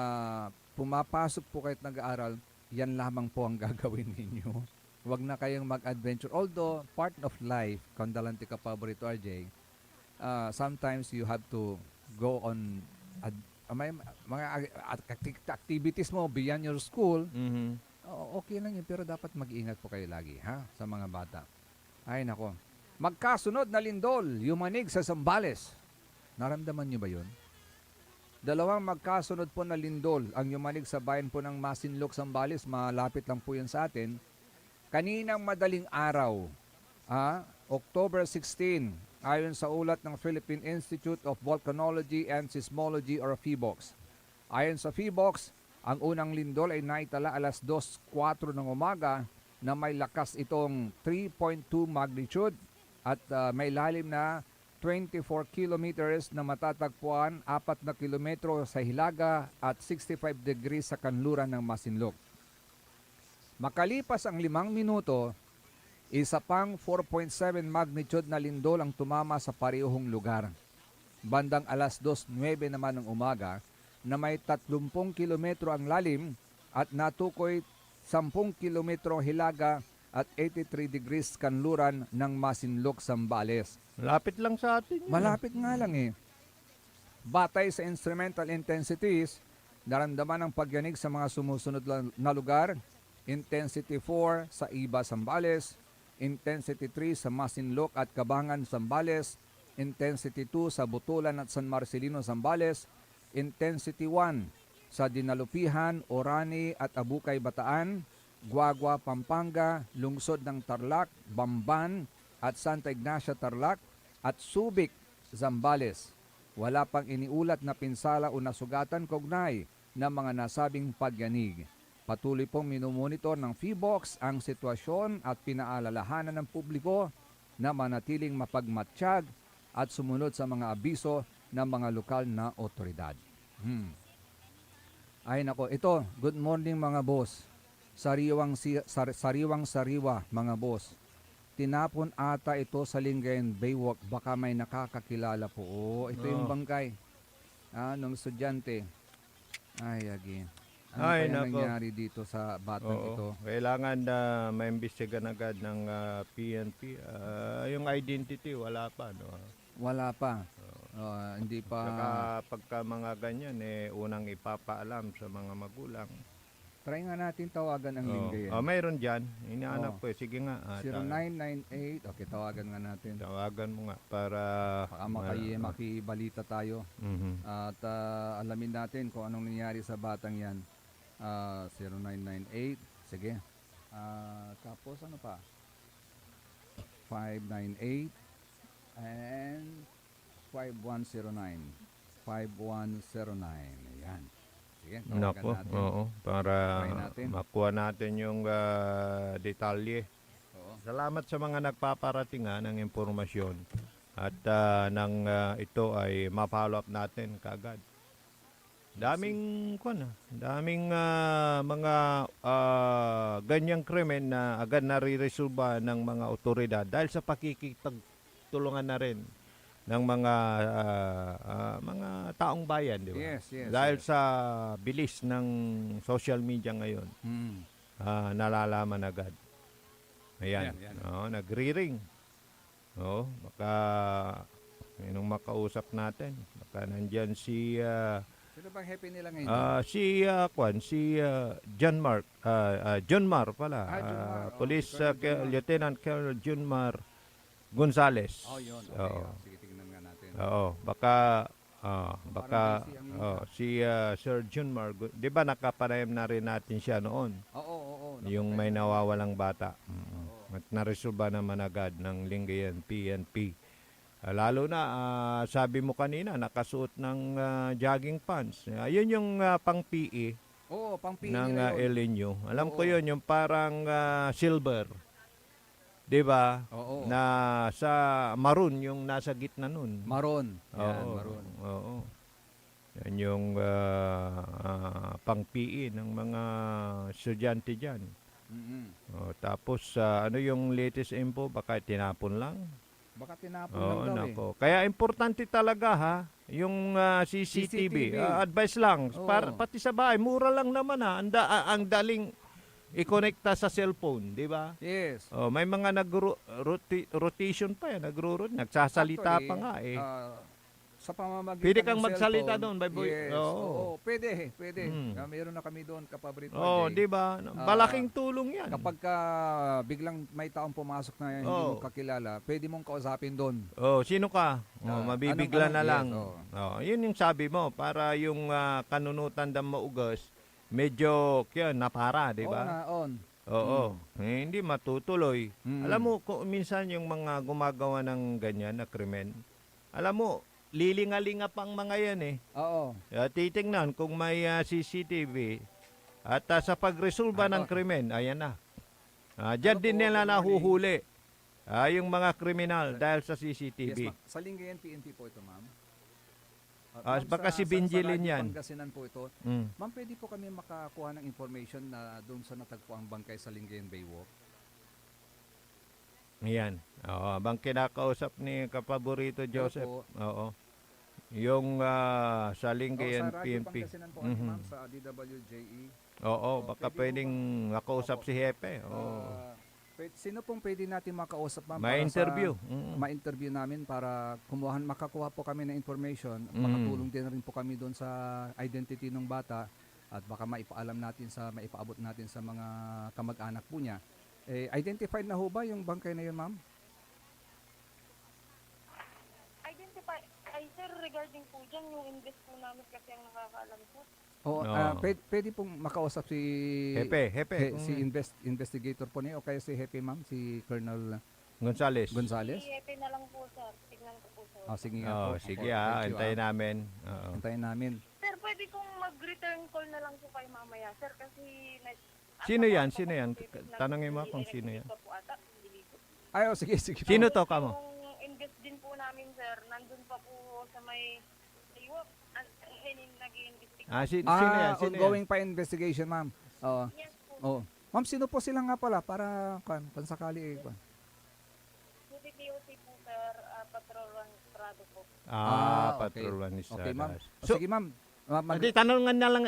pumapasok po kahit nag-aaral, yan lamang po ang gagawin ninyo. Huwag na kayong mag-adventure. Although, part of life, kandalante kapaborito RJ, sometimes you have to go on may mga activities mo beyond your school. Okay lang yun, pero dapat mag-ingat po kayo lagi, sa mga bata. Ay, nako. Magkasunod na lindol, yumanig sa Zambales. Naramdaman niyo ba yun? Dalawang magkasunod po na lindol ang yumanig sa bayan po ng Masinloc, Zambales. Malapit lang po yan sa atin. Kaninang madaling araw, October 16, ayon sa ulat ng Philippine Institute of Volcanology and Seismology or PHIVOLCS. Ayon sa PHIVOLCS, ang unang lindol ay naitala alas 2:04 ng umaga na may lakas itong 3.2 magnitude at may lalim na 24 kilometers na matatagpuan 4 na kilometro sa Hilaga at 65 degrees sa kanluran ng Masinloc. Makalipas ang 5 minuto, isa pang 4.7 magnitude na lindol ang tumama sa parehong lugar. Bandang alas 2:09 naman ng umaga na may 30 kilometro ang lalim at natukoy 10 kilometro hilaga at 83 degrees kanluran ng Masinloc, Zambales. Malapit lang sa atin yun. Malapit nga lang eh. Batay sa instrumental intensities, naramdaman ang pagyanig sa mga sumusunod na lugar. Intensity 4 sa Iba, Zambales. Intensity 3 sa Masinloc at Cabangan, Zambales. Intensity 2 sa Butulan at San Marcelino, Zambales. Intensity 1 sa Dinalupihan, Orani at Abukay, Bataan, Guagua, Pampanga, lungsod ng Tarlac, Bamban at Santa Ignacia, Tarlac at Subic, Zambales. Wala pang iniulat na pinsala o nasugatan kaugnay ng mga nasabing pagyanig. Patuloy pong minumonitor ng PHIVOLCS ang sitwasyon at pinaalalahanan ng publiko na manatiling mapagmatsyag at sumunod sa mga abiso ng mga lokal na otoridad. Ay nako, ito, good morning mga boss. Sariwang-sariwa mga boss. Tinapon ata ito sa Lingayen Baywalk, baka may nakakakilala po. Ito yung bangkay ng estudyante. Ay, again. Ano Ay, kaya nako. nangyari dito sa batang ito? Kailangan na maimbestigan agad ng PNP. Yung identity, wala pa. No? Wala pa. Hindi pa. Saka pagka mga ganyan, unang ipapaalam sa mga magulang. Try nga natin tawagan ang Lingayen. Mayroon dyan. Inaanap ko. Sige nga. 0998. Okay, tawagan nga natin. Tawagan mo nga para Baka makibalita tayo. At alamin natin kung anong nangyari sa batang yan. 0998. Sige. Tapos ano pa? 598 and 5109. 5109. Ayan. Sige, tawagan Nako, natin. para Try natin. makuha natin yung detalye. Oo. Salamat sa mga nagpaparating ng impormasyon at ito ay ma-follow up natin kagad. Daming mga ganyang krimen na agad nare-resolba ng mga otoridad dahil sa pakikipagtulungan na rin ng mga taong bayan, di ba? Yes. Dahil sa bilis ng social media ngayon, nalalaman agad. Ayan. Yan. Nagre-ring. Baka nung makausap natin, baka nandyan si Sino bang happy nila ngayon? si John Mar John Mar pala. John Mar. Police Colonel John Mar. Lieutenant Colonel John Mar Gonzales. Yun. Okay. Oo. Sige, tingnan nga natin. Baka Parang busy ang si Sir John Mar, 'di ba nakapanayam na rin natin siya noon? Oo. Yung may nawawalang bata. At naresolba naman agad ng Lingayen PNP. Lalo na sabi mo kanina nakasuot ng jogging pants. Yun yung pang PE Oo, pang PE ng nila yun. El Niño. Alam ko Oo. yun yung parang silver. 'Di ba? Oo. Na sa maroon yung nasa gitna nun. Maroon. Yan, Oo. maroon. Oo. Yan yung pang PE ng mga estudyante dyan. Tapos ano yung latest info? Baka tinapon lang. Baka tinapon lang daw nako. Kaya importante talaga yung CCTV. Advice lang. Oo. Pati sa bahay, mura lang naman ang daling i-connecta sa cellphone, di ba? Yes. May mga rotation pa yan, nagsasalita Actually, pa nga Sa sa pamamagitan Pwede kang ng magsalita cellphone. doon, by voice. Yes. Oo. Oo, pwede. Mm. Meron na kami doon, Kapabrito Oh, RJ. di ba? Malaking tulong 'yan. Kapag ka biglang may taong pumasok na hindi Oo. mo kakilala, pwede mong kausapin doon. Oh, sino ka? Oh, mabibigla anong- na lang. yes, oo. Oh, 'yun yung sabi mo para yung kanunutan ng maugas medyo kaya napara, di ba? On. Oo. Hindi matutuloy. Mm. Alam mo, kung minsan yung mga gumagawa ng ganyan na krimen, alam mo, lilinga-linga pang mga yan eh. Oo. Titingnan kung may CCTV at sa pagresolba ng krimen, ayan na. Diyan din nila nahuhuli yung mga kriminal dahil sa Yes, CCTV. ma'am. Sa Lingayen PNP po ito, ma'am. Baka si Benjilin yan. Pangasinan po ito. Mm. Ma'am, pwede po kami makakuha ng information na doon sa natagpuang bangkay sa Lingayen Baywalk. Ayan. Oo, bang kinakausap ni Kapaborito Joseph. Opo. Oo. Yung sa Lingayen Sa Radyo PNP. Pangasinan po, Mhm. ma'am, sa DWJE. Oo, baka pwede pwedeng makausap Opo. si Hepe. Oo. Sino pong pwede natin makausap, ma'am? May para interview. ma-interview namin para makakuha po kami ng information. Mm. Makatulong din rin po kami doon sa identity ng bata at baka maipaabot natin sa mga kamag-anak po niya. Identified na ho ba yung bangkay na yun, ma'am? Identify, sir, regarding po dyan, yung invest po namin kasi ang nakakaalam po. O, Oo. pwede pong makausap si Hepe. si investigator po niya o kaya si Hepe, ma'am, si Colonel Gonzales. Gonzales. EFP na lang po, sir. Tignan ko po, sir. Sige nga Oh, po. sige Opo, thank you, antayin namin. Oo. Antayin namin. Sir, pwede kong mag-return call na lang po kayo mamaya, sir, kasi... Sino yan? Sino yan? Tanungin mo kung sino yan. Ay, sige. Sino to ka mo? Yung invest din po namin, sir, nandun pa po sa may Iwak. Nag-i-investigate. Sino yan? Sino Ongoing pa investigation, ma'am. Oo. Yes po. Oh. Ma'am, sino po sila nga pala para pansakali POC po, sir, Patrol One Prado po. okay. Patrol One is Okay, ma'am. So, Sige, ma'am. Hindi, tanungan na lang,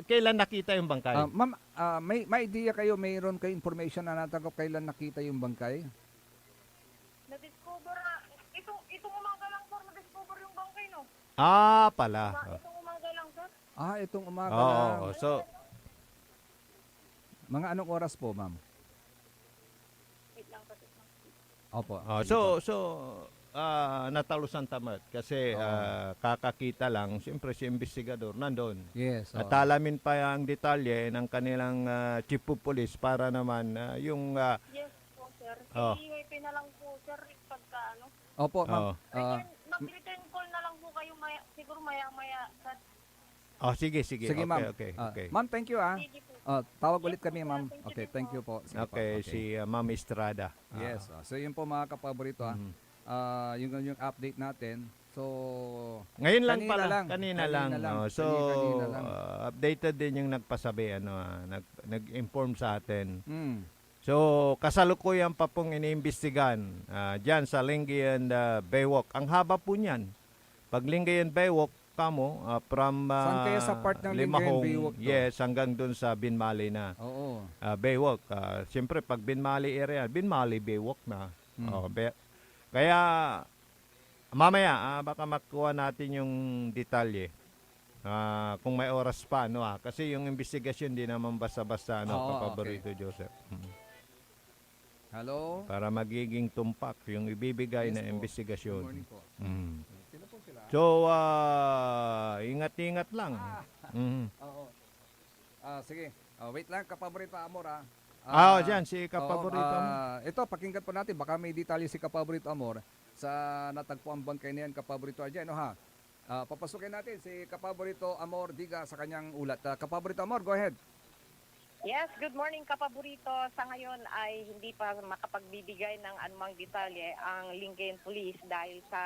kailan nakita yung bangkay? Ma'am, may idea kayo, mayroon kayo information na natanggap kailan nakita yung bangkay? Na-discover na, itong umaga lang, sir, na-discover yung bangkay, no? Pala. Itong umaga lang, sir. Itong umaga Oo, lang. so, Mga anong oras po, ma'am? Wait lang, kasi. Opo. natalusan tamat kasi kakakita lang, siyempre si investigador nandun. Yes. At alamin pa ang detalye ng kanilang chief of police para naman yung Yes po, sir. Oh. EYP na lang po, sir, pagka ano. Opo, ma'am. Mag-return call na lang po kayo siguro maya-maya. sige. Sige, ma'am. Okay. Ma'am, thank you, Sige po. tawag ulit kami, ma'am. Okay, thank you po. Sige po. Okay, si Ma'am Estrada. Yes. So, yun po mga kapaborito, yung update natin. So, Ngayon lang kanina pala, lang. kanina Kanina lang. lang. So, Kanina lang. updated din yung nagpasabi, nag-inform sa atin. So, kasalukuyan pa pong iniimbestigan dyan sa Lingayen Baywalk. Ang haba po niyan. Pag Lingayen Baywalk, kamo, from Saan kaya sa part ng Lingayen Limahong, Baywalk to? yes, hanggang dun sa Binmali na Oo. Baywalk. Siyempre, pag Binmali area, Binmali Baywalk na. Kaya, mamaya, baka makuha natin yung detalye. Kung may oras pa, kasi yung investigasyon di naman basta-basta, Kapaborito Joseph. Hello? Para magiging tumpak yung ibibigay Yes na po. investigasyon. Good morning po. Sino po sila? So, ingat-ingat lang. Oo. Sige. Wait lang, Kapaborito Amor, Dyan, si Kapaborito mo. Ito, pakinggan po natin. Baka may detalye si Kapaborito Amor sa natagpuan bangkay na yan, Kapaborito RJ. Papasukin natin si Kapaborito Amor Diga sa kanyang ulat. Kapaborito Amor, go ahead. Yes, good morning kapaborito. Sa ngayon ay hindi pa makapagbibigay ng anumang detalye ang Lingayen Police dahil sa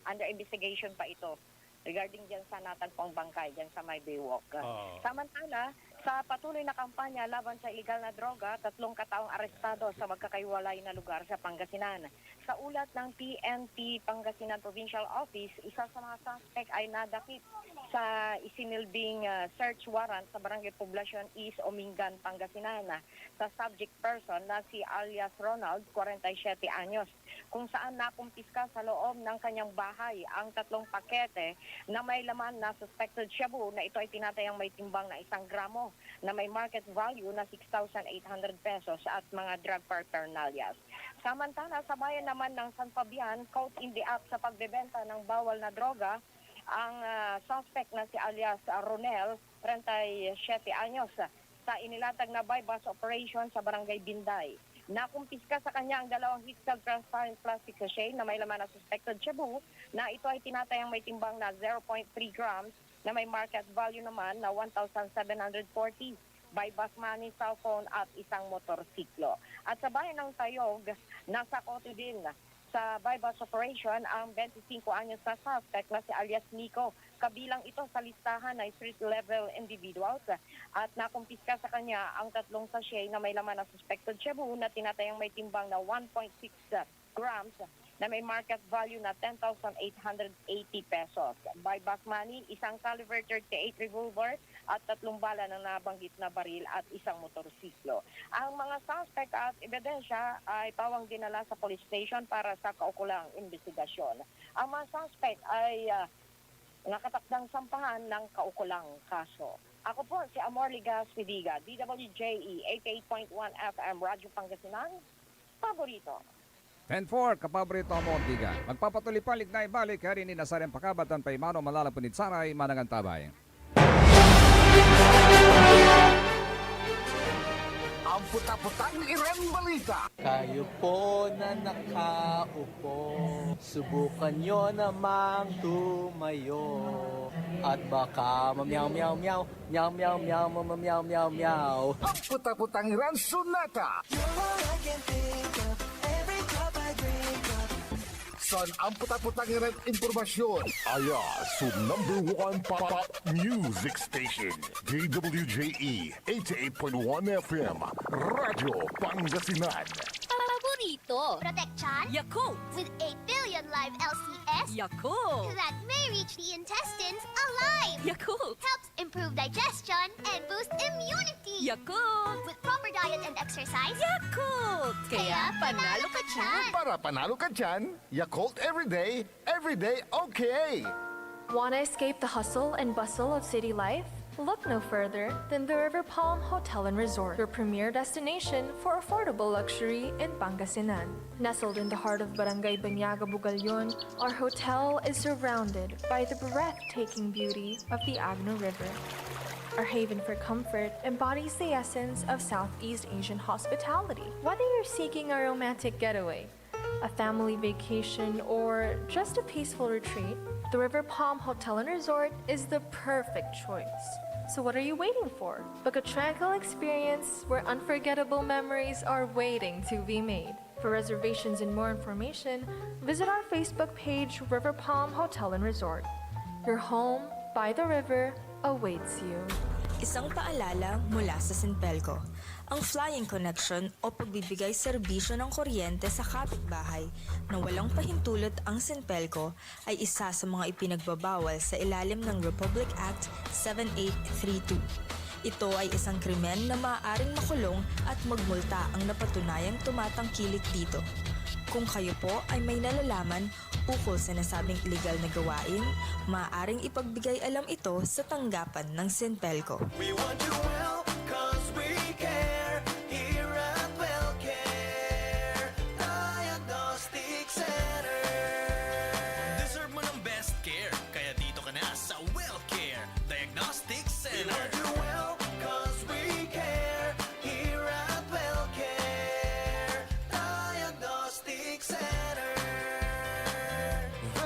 under investigation pa ito regarding dyan sa natagpong bangkay dyan sa may Baywalk. Samantala, Sa patuloy na kampanya laban sa illegal na droga, 3 kataong arestado sa magkakaiwalay na lugar sa Pangasinan. Sa ulat ng PNP Pangasinan Provincial Office, isa sa mga suspect ay nadakip sa isinilbing search warrant sa Barangay Poblacion East, Omingan, Pangasinan sa subject person na si alias Ronald, 47 anyos, kung saan nakumpiska sa loob ng kanyang bahay ang 3 pakete na may laman na suspected shabu na ito ay tinatayang may timbang na 1 gramo na may market value na 6,800 pesos at mga drug paraphernalia. Samantala, sa bayan naman ng San Fabian, caught in the act sa pagbebenta ng bawal na droga, ang suspect na si alias Ronel, 37 anyos, sa inilatag na bypass operation sa Barangay Binday. Nakumpiska sa kanya ang 2 hexagon transparent plastic sachet na may laman na suspected shabu na ito ay tinatayang may timbang na 0.3 grams na may market value naman na 1,740, bypass money, cellphone at 1 motorsiklo. At sa bayan ng Tayog, nasa kote din sa bypass operation ang 25 anyos na suspect na si alias Nico. Kabilang ito sa listahan ng street-level individuals at nakumpiska sa kanya ang 3 sachet na may laman na suspected shabu na tinatayang may timbang na 1.6 grams na may market value na 10,880 pesos. Bypass money, 1 caliber 38 revolver at 3 bala ng nabanggit na baril at 1 motorsiklo. Ang mga suspect at ebidensya ay pawang dinala sa police station para sa kaukulang investigasyon. Ang mga suspect ay nakatakdang sampahan ng kaukulang kaso. Ako po si Amor Ligas Pidiga, DWJE 88.1 FM, Radyo Pangasinan, paborito. 10-4, kapaborito mo, Diga. Magpapatuloy pa, lignay balik, kaya rin inasarang pakabatan pa imano malalapunit saray, manangang tabay. Ang puta-putang Iren Balita. Kayo po na nakaupo, subukan nyo namang tumayo. At baka mamyaw-meow-meow, meow-meow-meow, mamyaw-meow-meow. Ang puta-putang Iren Sonata. Son, ang puta-putang Iren Impormasyon. Ayasu #1 pop music station. DWJE 88.1 FM. Radyo Pangasinan. Paborito. Protection. Yakult. With 8 billion live LCS. Yakult. That may reach the intestines alive. Yakult. Helps improve digestion and boost immunity. Yakult. With proper diet and exercise. Yakult. Kaya panalo ka dyan. Para panalo ka dyan, Yakult everyday okay. Want to escape the hustle and bustle of city life? Look no further than the River Palm Hotel and Resort, your premier destination for affordable luxury in Pangasinan. Nestled in the heart of Barangay Banyaga, Bugalyon, our hotel is surrounded by the breathtaking beauty of the Agno River. Our haven for comfort embodies the essence of Southeast Asian hospitality. Whether you're seeking a romantic getaway, a family vacation, or just a peaceful retreat, the River Palm Hotel and Resort is the perfect choice. So what are you waiting for? Book a tranquil experience where unforgettable memories are waiting to be made. For reservations and more information, visit our Facebook page, River Palm Hotel and Resort. Your home by the river awaits you. Isang paalala mula sa Sinpelco. Ang Flying Connection o pagbibigay serbisyo ng kuryente sa kapitbahay na walang pahintulot ang Sinpelco ay isa sa mga ipinagbabawal sa ilalim ng Republic Act 7832. Ito ay isang krimen na maaaring makulong at magmulta ang napatunayang tumatangkilik dito. Kung kayo po ay may nalalaman ukol sa nasabing illegal na gawain, maaaring ipagbigay alam ito sa tanggapan ng Sinpelco. We want you well, 'cause we care. Here at WellCare Diagnostic Center. Deserve mo ng best care, kaya dito ka na sa WellCare Diagnostic Center. We want you well, 'cause we care. Here at WellCare Diagnostic Center.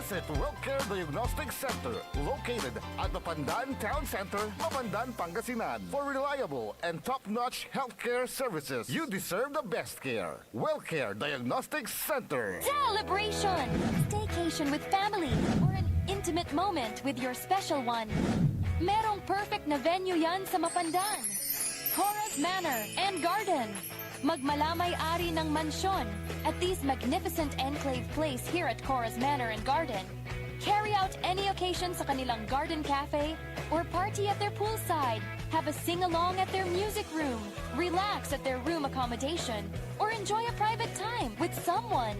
Visit WellCare Diagnostic Center, located at the Pandan Town Center, Mapandan, Pangasinan. For reliable and top-notch healthcare services, you deserve the best care. WellCare Diagnostic Center. Celebration! Staycation with family or an intimate moment with your special one. Merong perfect na venue yan sa Mapandan. Cora's Manor and Garden. Magmalamay-ari ng mansyon at these magnificent enclave place here at Cora's Manor and Garden. Carry out any occasion sa kanilang garden cafe or party at their poolside. Have a sing-along at their music room. Relax at their room accommodation or enjoy a private time with someone.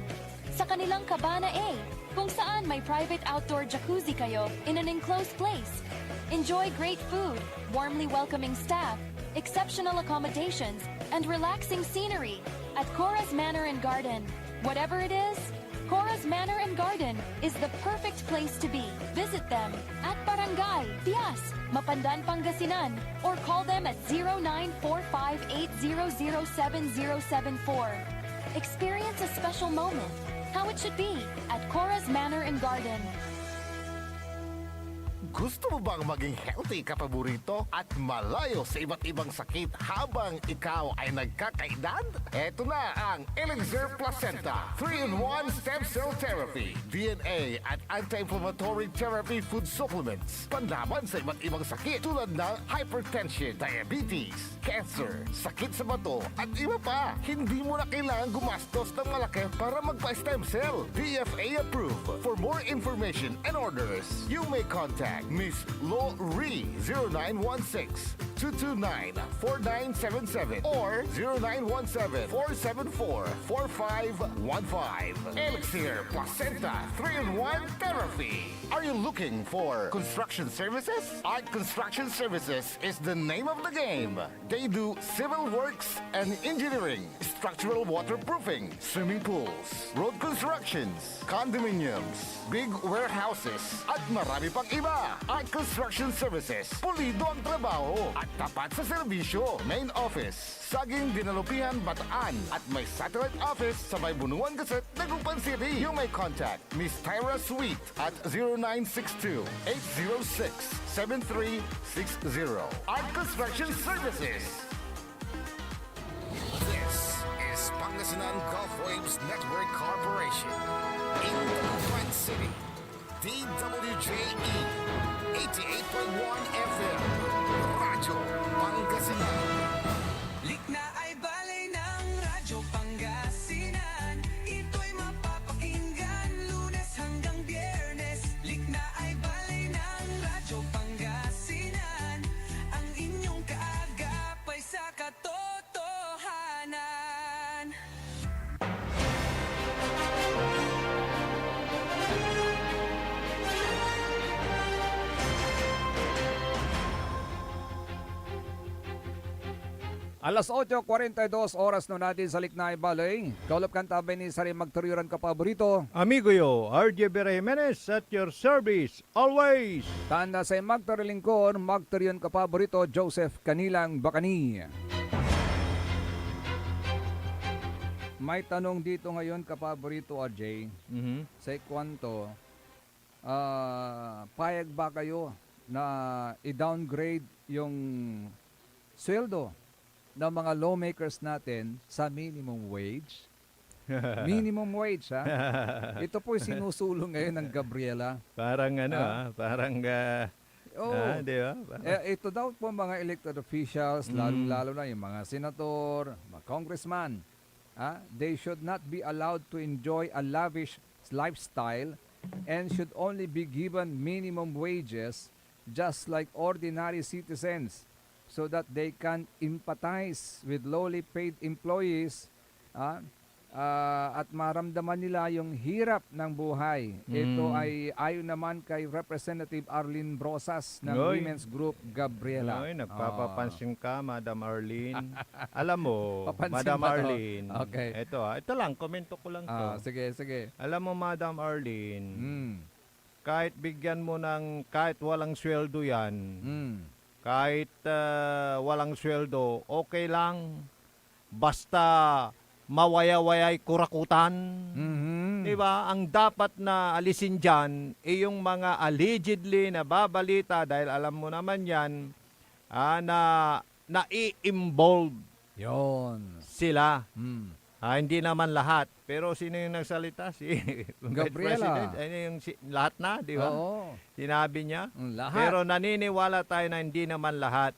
Sa kanilang Cabana A, kung saan may private outdoor jacuzzi kayo in an enclosed place. Enjoy great food, warmly welcoming staff, exceptional accommodations, and relaxing scenery at Cora's Manor and Garden. Whatever it is, Cora's Manor and Garden is the perfect place to be. Visit them at Barangay Pias, Mapandan, Pangasinan, or call them at 0945-800-7074. Experience a special moment, how it should be at Cora's Manor and Garden. Gusto mo bang maging healthy ka paborito at malayo sa iba't ibang sakit habang ikaw ay nagkakaedad? Ito na ang Elixir Placenta 3-in-1 Stem Cell Therapy, DNA at Anti-Inflammatory Therapy Food Supplements. Panlaban sa iba't ibang sakit tulad ng hypertension, diabetes, cancer, sakit sa bato at iba pa. Hindi mo na kailangan gumastos ng malaki para magpa-stem cell. DFA approved. For more information and orders, you may contact Miss Lo Ree 0916-229-4977 or 0917-474-4515. Elixir Placenta 3-in-1 Therapy. Are you looking for construction services? Art Construction Services is the name of the game. They do civil works and engineering, structural waterproofing, swimming pools, road constructions, condominiums, big warehouses, at marami pang iba. Art Construction Services, pulido ang trabaho at tapat sa serbisyo. Main office, Saging Dinalupihan, Bataan at may satellite office sa may Bunuan Gazette, Dagupan City. You may contact Miss Tyra Sweet at 0962-806-7360. Art Construction Services. This is Pangasinan Gulf Waves Network Corporation. In Dagupan City. DWJE 88.1 FM Radyo Pangasinan. Likna ay balay ng Radyo Pangasinan. Ito'y mapapakinggan Lunes hanggang Biyernes. Likna ay balay ng Radyo Pangasinan. Ang inyong kaagapay sa katotohanan. Alas 8:42 oras na natin sa Liknay Balay. Kaulap kanta ba ni Sari Magturiran ka paborito? Amigo yo, RJ Jimenez at your service, always! Tanda sa Magtarilingkon, Magturiran ka paborito, Joseph Kanilang Bacani. May tanong dito ngayon ka paborito, RJ. Sa kwanto, payag ba kayo na i-downgrade yung sweldo ng mga lawmakers natin sa minimum wage? Minimum wage, ha? Ito po sinusulong ngayon ng Gabriela. Parang parang di ba? Ito daw po mga elected officials, lalong-lalo na yung mga senator, mga congressman, they should not be allowed to enjoy a lavish lifestyle and should only be given minimum wages just like ordinary citizens, so that they can empathize with lowly paid employees at maramdaman nila yung hirap ng buhay. Ito ay ayon naman kay Representative Arlene Brosas ng Women's Group Gabriela. Nagpapapansin ka, Madam Arlene. Alam mo, Papansin Madam ba to? Arlene, Okay. ito lang, komento ko lang to. Sige. Alam mo, Madam Arlene, kahit bigyan mo ng kahit walang sweldo yan, kahit walang sweldo, okay lang. Basta mawaya-wayay kurakutan. Diba? Ang dapat na alisin dyan ay yung mga allegedly na babalita dahil alam mo naman yan na nai-involve sila. Hindi naman lahat. Pero sino yung nagsalita? Si Gabriela. Lahat na, di ba? Oo. Sinabi niya. Lahat. Pero naniniwala tayo na hindi naman lahat.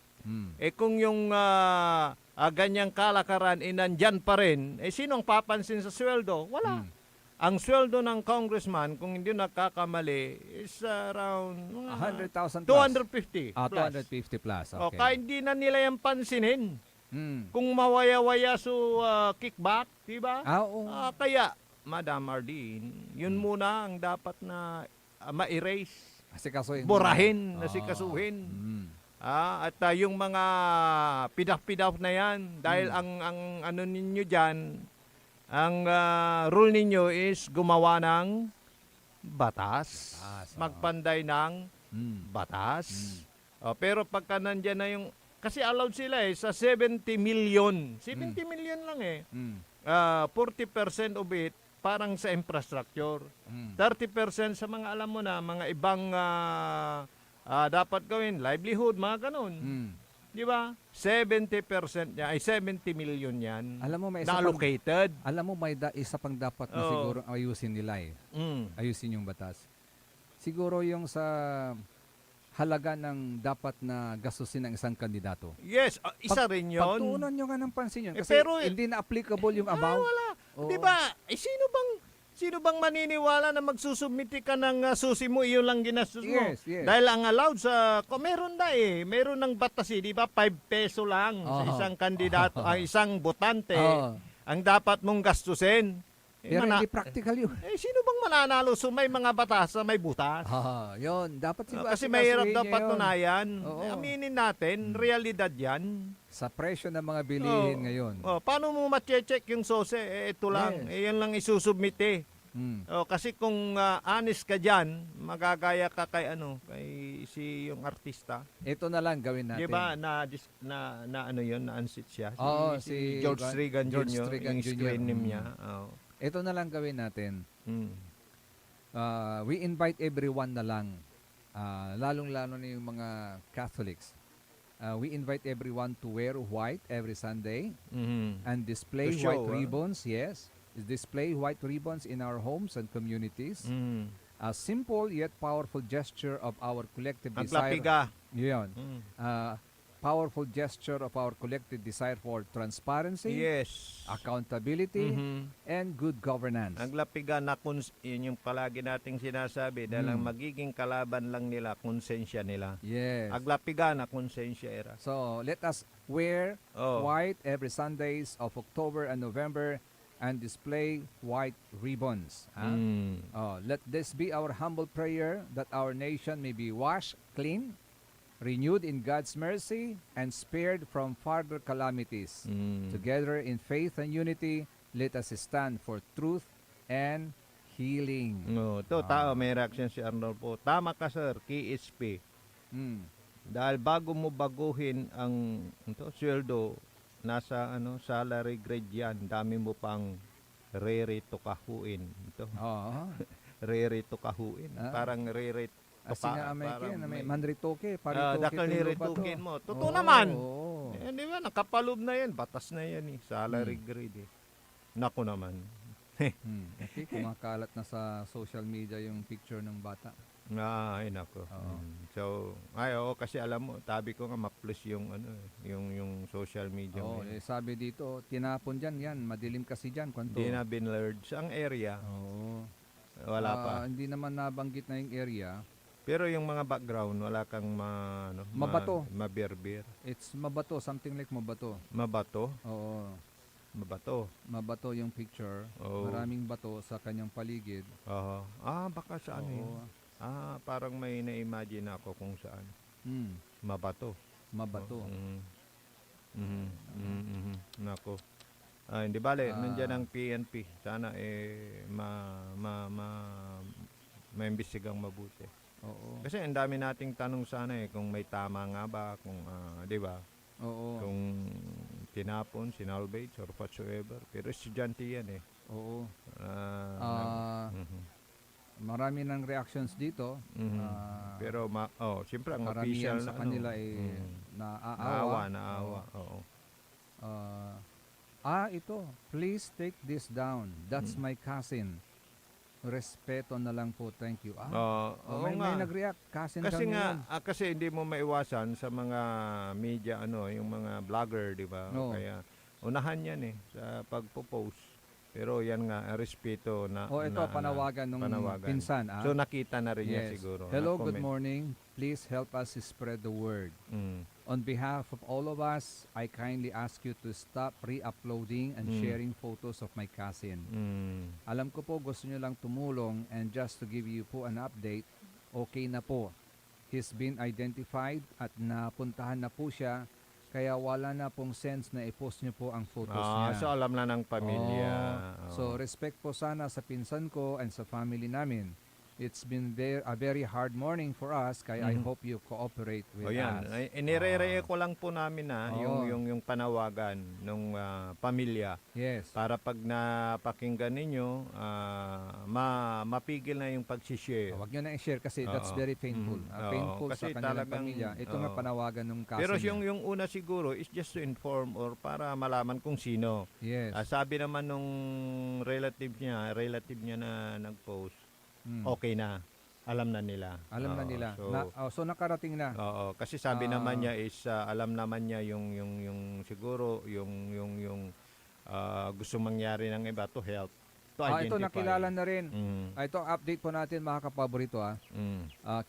Kung yung ganyang kalakaran nandyan pa rin, sino ang papansin sa sweldo? Wala. Ang sweldo ng congressman, kung hindi nakakamali, is around 100,000 plus. 250 Ah, plus. 250 plus. O, Okay. kaya hindi na nila yung pansinin. Kung mawaya-waya so kickback, di ba? Oo. Kaya, Madam Ardeen, yun muna ang dapat na ma-erase. Asikasuhin. Burahin, nasikasuhin. At yung mga pidak-pidak na yan, dahil ang ano ninyo dyan, ang rule ninyo is gumawa ng batas. Magpanday ng batas. Pero pagka nandyan na yung, kasi allowed sila sa 70 million. 70 million lang 40% of it parang sa infrastructure. 30% sa mga alam mo na, mga ibang dapat gawin, livelihood, mga ganun. Di ba? 70% niya, ay 70 million yan Alam mo, may na allocated. Alam mo, may isa pang dapat na siguro ayusin nila Ayusin yung batas. Siguro yung sa halaga ng dapat na gastusin ng isang kandidato. Yes, isa rin yun. Pagtuunan nyo nga ng pansin yun. Kasi pero, hindi na applicable yung amount. Wala. Oo. Di ba? Sino bang maniniwala na magsusubmiti ka ng susi mo, iyon lang ginastos mo? Yes, yes. Dahil ang allowed sa, meron na meron ng batas di ba? 5 peso lang sa isang kandidato, ang isang botante, ang dapat mong gastusin. Pero hindi practical yun. Sino bang mananalo? So may mga batas na may butas. Yun. Dapat siguro. Kasi mahirap daw yun. patunayan. Oo. Aminin natin, realidad yan. Sa presyo ng mga bilihin ngayon. Paano mo ma-check yung sose? Ito lang. Yes. Yan lang isusubmite. Kasi kung honest ka dyan, magagaya ka kay si yung artista. Ito na lang gawin natin. Di ba na ano yun, na-unseat siya? Si George Reagan George Jr. Reagan yung Jr. screen name niya. Ito na lang gawin natin. We invite everyone na lang, lalong-lalo na yung mga Catholics. We invite everyone to wear white every Sunday and display To show, white ribbons. Yes, display white ribbons in our homes and communities. A simple yet powerful gesture of our collective desire. Maglapiga. Yun. Powerful gesture of our collective desire for transparency, Yes. accountability, and good governance. Ang lapiga na yun yung palagi nating sinasabi dahil ang magiging kalaban lang nila, konsensya nila. Yes. Aglapiga na konsensya era. So, let us wear white every Sundays of October and November and display white ribbons. Let this be our humble prayer that our nation may be washed clean, renewed in God's mercy, and spared from further calamities. Together in faith and unity, let us stand for truth and healing. Tao, may reaction si Arnold po. Tama ka, sir, KSP. Dahil bago mo baguhin ang sweldo, nasa salary grade yan, dami mo pang re-rate to kahuin. Re-rate to kahuin. Parang re-rate Kasi nga may manritoke, dakal ni ritukin mo. Totoo naman. Di ba, nakapalob na yan. Batas na yan salary grade Naku naman. Okay, kumakalat na sa social media yung picture ng bata. Ay, nako. So, kasi alam mo, tabi ko nga ma-plus yung yung social media. Sabi dito, tinapon diyan yan, madilim kasi diyan kwanto. Hindi na binlurred ang area. Wala pa. Hindi naman nabanggit na yung area. Pero yung mga background, wala kang mabato. Mabirbir. It's mabato, something like mabato. Mabato? Oo. Mabato? Mabato yung picture. Maraming bato sa kanyang paligid. Baka sa yun? Parang may na-imagine ako kung saan. Mabato. Mabato. Nako. Hindi bale, nandiyan ang PNP. Sana maimbestigang mabuti. Kasi ang dami nating tanong sana kung may tama nga ba, kung 'di ba? Kung tinapon, sinalvage or whatsoever. Pero estudyante yan Marami ng reactions dito. Pero siyempre ang official sa kanila naawa. Ito, please take this down. That's my cousin. Respeto na lang po, thank you. Oo may nga. nag-react, kasi Kasi nga, kasi hindi mo maiwasan sa mga media, yung mga vlogger, di ba? Oo. Kaya, unahan yan sa pagpo-post. Pero yan nga, respeto na. ito, panawagan ng pinsan. So, nakita na rin niya Yes. siguro. Hello, good na-comment. morning. Please help us spread the word. Mm. On behalf of all of us, I kindly ask you to stop re-uploading and sharing photos of my cousin. Mm. Alam ko po gusto nyo lang tumulong, and just to give you po an update, okay na po. He's been identified at napuntahan na po siya, kaya wala na pong sense na i-post nyo po ang photos niya. So, alam na ng pamilya. So, respect po sana sa pinsan ko and sa family namin. It's been a very hard morning for us, kaya I hope you cooperate with yan. us. Inire-re ko lang po namin yung panawagan ng pamilya. Yes. Para pag napakinggan ninyo, mapigil na yung pag-share. Huwag nyo na i-share kasi that's very painful. Painful Kasi sa kanilang talagang, pamilya. Ito nga panawagan ng cousin Pero niya. yung una siguro is just to inform or para malaman kung sino. Yes. Sabi naman nung relative niya na nag-post, okay na. Alam na nila. Alam na nila. So nakarating na. Oo, kasi sabi naman niya is alam naman niya yung siguro yung gusto mangyari ng iba to help. To identify. Ito nakilala na rin. Ito update po natin mga kapaborito.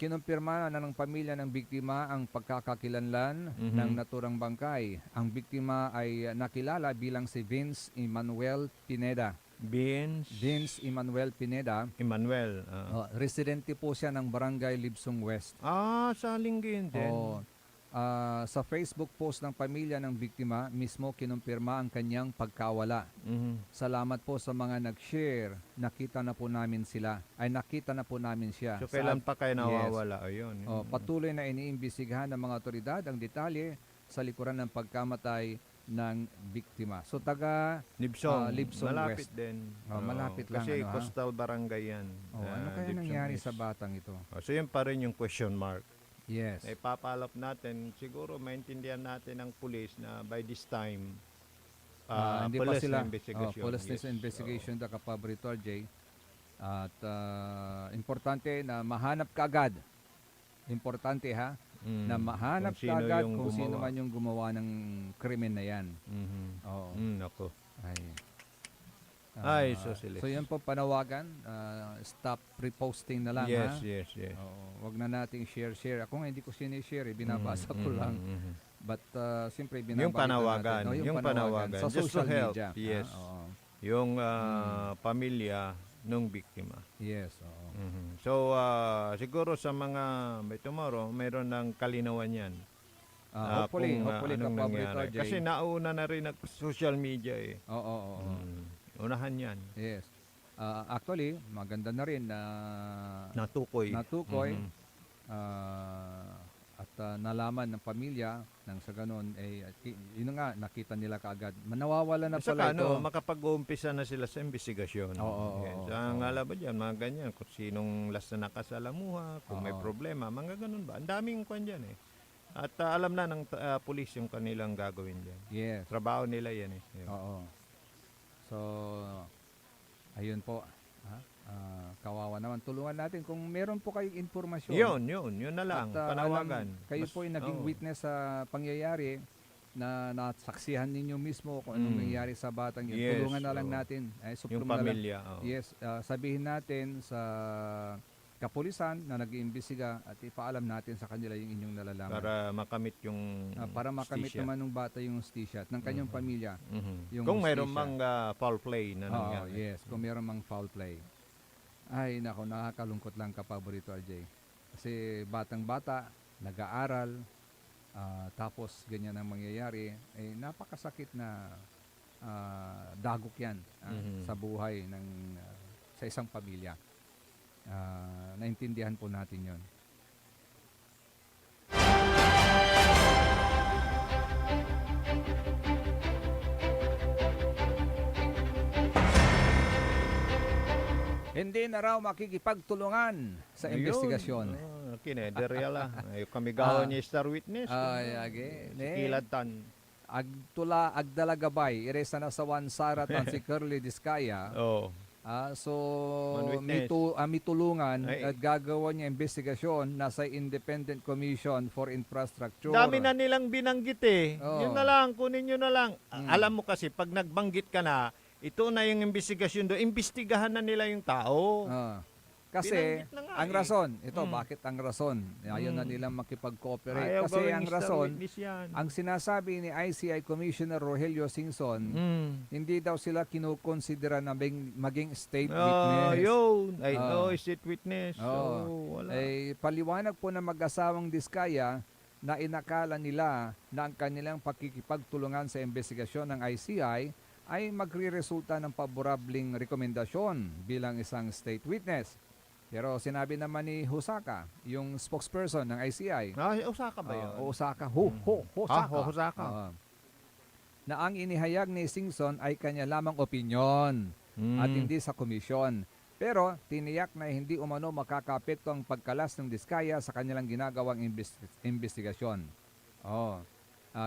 Kinumpirma na ng pamilya ng biktima ang pagkakakilanlan ng naturang bangkay. Ang biktima ay nakilala bilang si Vince Emmanuel Pineda. Vince Emmanuel Pineda. Residente po siya ng Barangay Libsong West. Sa Lingayen din. Sa Facebook post ng pamilya ng biktima, mismo kinumpirma ang kanyang pagkawala. Salamat po sa mga nag-share. Nakita na po namin sila. Nakita na po namin siya. So, kailan pa kayo nawawala? Ayun. Patuloy na iniimbestigahan ng mga otoridad ang detalye sa likuran ng pagkamatay ng biktima. So, taga Libsong West. malapit din. Malapit lang. Kasi coastal barangay yan. Ano kaya Libsong nangyari West. sa batang ito? So, yun pa rin yung question mark. Yes. Papalap natin, siguro maintindihan natin ng pulis na by this time, hindi pa police sila. investigation. Police investigation, the Kapabritor J. At importante na mahanap kaagad. Importante na mahanap kaagad kung sino man yung gumawa ng krimen na yan. Oo. Ako. So yan po panawagan, stop reposting na lang. Yes. Wag na nating share. Ako nga hindi ko sinishare, binabasa ko lang. But siyempre yung panawagan, yung panawagan sa just social to help. media. Yes. Yung pamilya nung biktima. Yes. So siguro sa mga by tomorrow mayroon ng kalinawan yan. Hopefully anong nangyari. Kasi nauna na rin ang social media Oo. Unahan yan. Yes. Actually, maganda na rin na natukoy. At nalaman ng pamilya nang sa ganun yun nga nakita nila kaagad. Nawawala na pala ito. Makapag-uumpisa na sila sa investigasyon. Ang alam ba dyan, mga ganyan, kung sinong last na nakasalamuha, kung may problema, mga ganun ba? Ang daming kwan dyan At alam na ng pulis yung kanilang gagawin dyan. Yes. Trabaho nila yan Oo. So, ayun po. Kawawa naman. Tulungan natin kung meron po kayong informasyon. Yun na lang. At, panawagan. Kayo po ay naging witness sa pangyayari na nasaksihan ninyo mismo kung anong nangyayari sa batang yun. Yes, Tulungan na lang natin. Yung pamilya. Yes. Sabihin natin sa kapulisan na nag-iimbestiga at ipaalam natin sa kanila yung inyong nalalaman. Para makamit yung para makamit hustisya. naman ng bata yung hustisya at ng kanyang pamilya. Yung kung mayroon hustisya. mang foul play na nangyari. Yes, kung mayroon mang foul play. Ay, nako, nakakalungkot lang kapaborito, RJ. Kasi batang-bata, nag-aaral, tapos ganyan ang mangyayari, napakasakit na dagok yan sa buhay sa isang pamilya. Naintindihan po natin yon. Hindi na raw makikipagtulungan sa investigasyon. Kinederya kami gawon niya star witness. Kilatan. Agtula agdalagabay iresa na sa wansarat ang si Curly Discaya. So, One witness. mitulungan Ay. at gagawa niya investigasyon nasa Independent Commission for Infrastructure. Dami na nilang binanggit eh. Oo. Yun na lang, kunin nyo na lang. Alam mo kasi, pag nagbanggit ka na, ito na yung investigasyon doon. Imbestigahan na nila yung tao. Kasi Binanggit na nga ang eh. rason, ito bakit ang rason? Ayaw na nilang makipag-cooperate. Ayaw Kasi gawing ang star rason, witness yan. ang sinasabi ni ICI Commissioner Rogelio Singson, hindi daw sila kinukonsidera na maging state witness. Yun. I Ah. know, state witness. So, wala. Paliwanag po ng mag-asawang Diskaya na inakala nila na ang kanilang pakikipagtulungan sa investigasyon ng ICI ay magre-resulta ng paborableng rekomendasyon bilang isang state witness. Pero sinabi naman ni Hosaka, yung spokesperson ng ICI. Osaka ba yun? Osaka. Hosaka. Hosaka. Na ang inihayag ni Singson ay kanya lamang opinyon at hindi sa komisyon. Pero tiniyak na hindi umano makakapekto ang pagkalas ng Diskaya sa kanilang ginagawang investigasyon.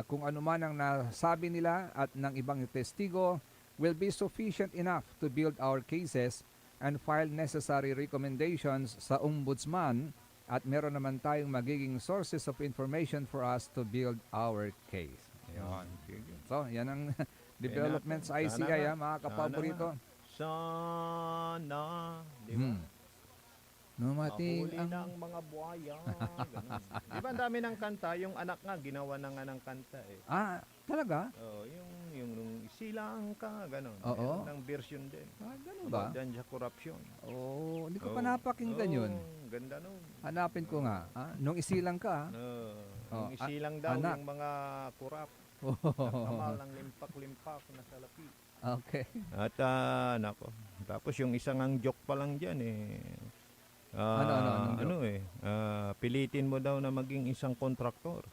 Kung ano man ang nasabi nila at ng ibang testigo will be sufficient enough to build our cases and file necessary recommendations sa ombudsman at meron naman tayong magiging sources of information for us to build our case. Ayun. So, yan ang development sa ICI, mga kapaborito. Sana. Di ba? Numating Mahuli ng mga buhaya. Ganun. Di ba ang dami ng kanta? Yung anak nga, ginawa na nga ng kanta eh. Talaga? Yung silang ka, gano'n. Oo. Ng version din. Ganun ba? About dyan sa corruption. Hindi ko pa napakinggan yun. Ganda nun. Hanapin ko nga. Nung isilang ka, Yung isilang daw anak. yung mga kurap. Nakamal ng limpak-limpak na salapi. Okay. At nako. Tapos yung isang ang joke pa lang dyan eh. Anong Pilitin mo daw na maging isang kontraktor.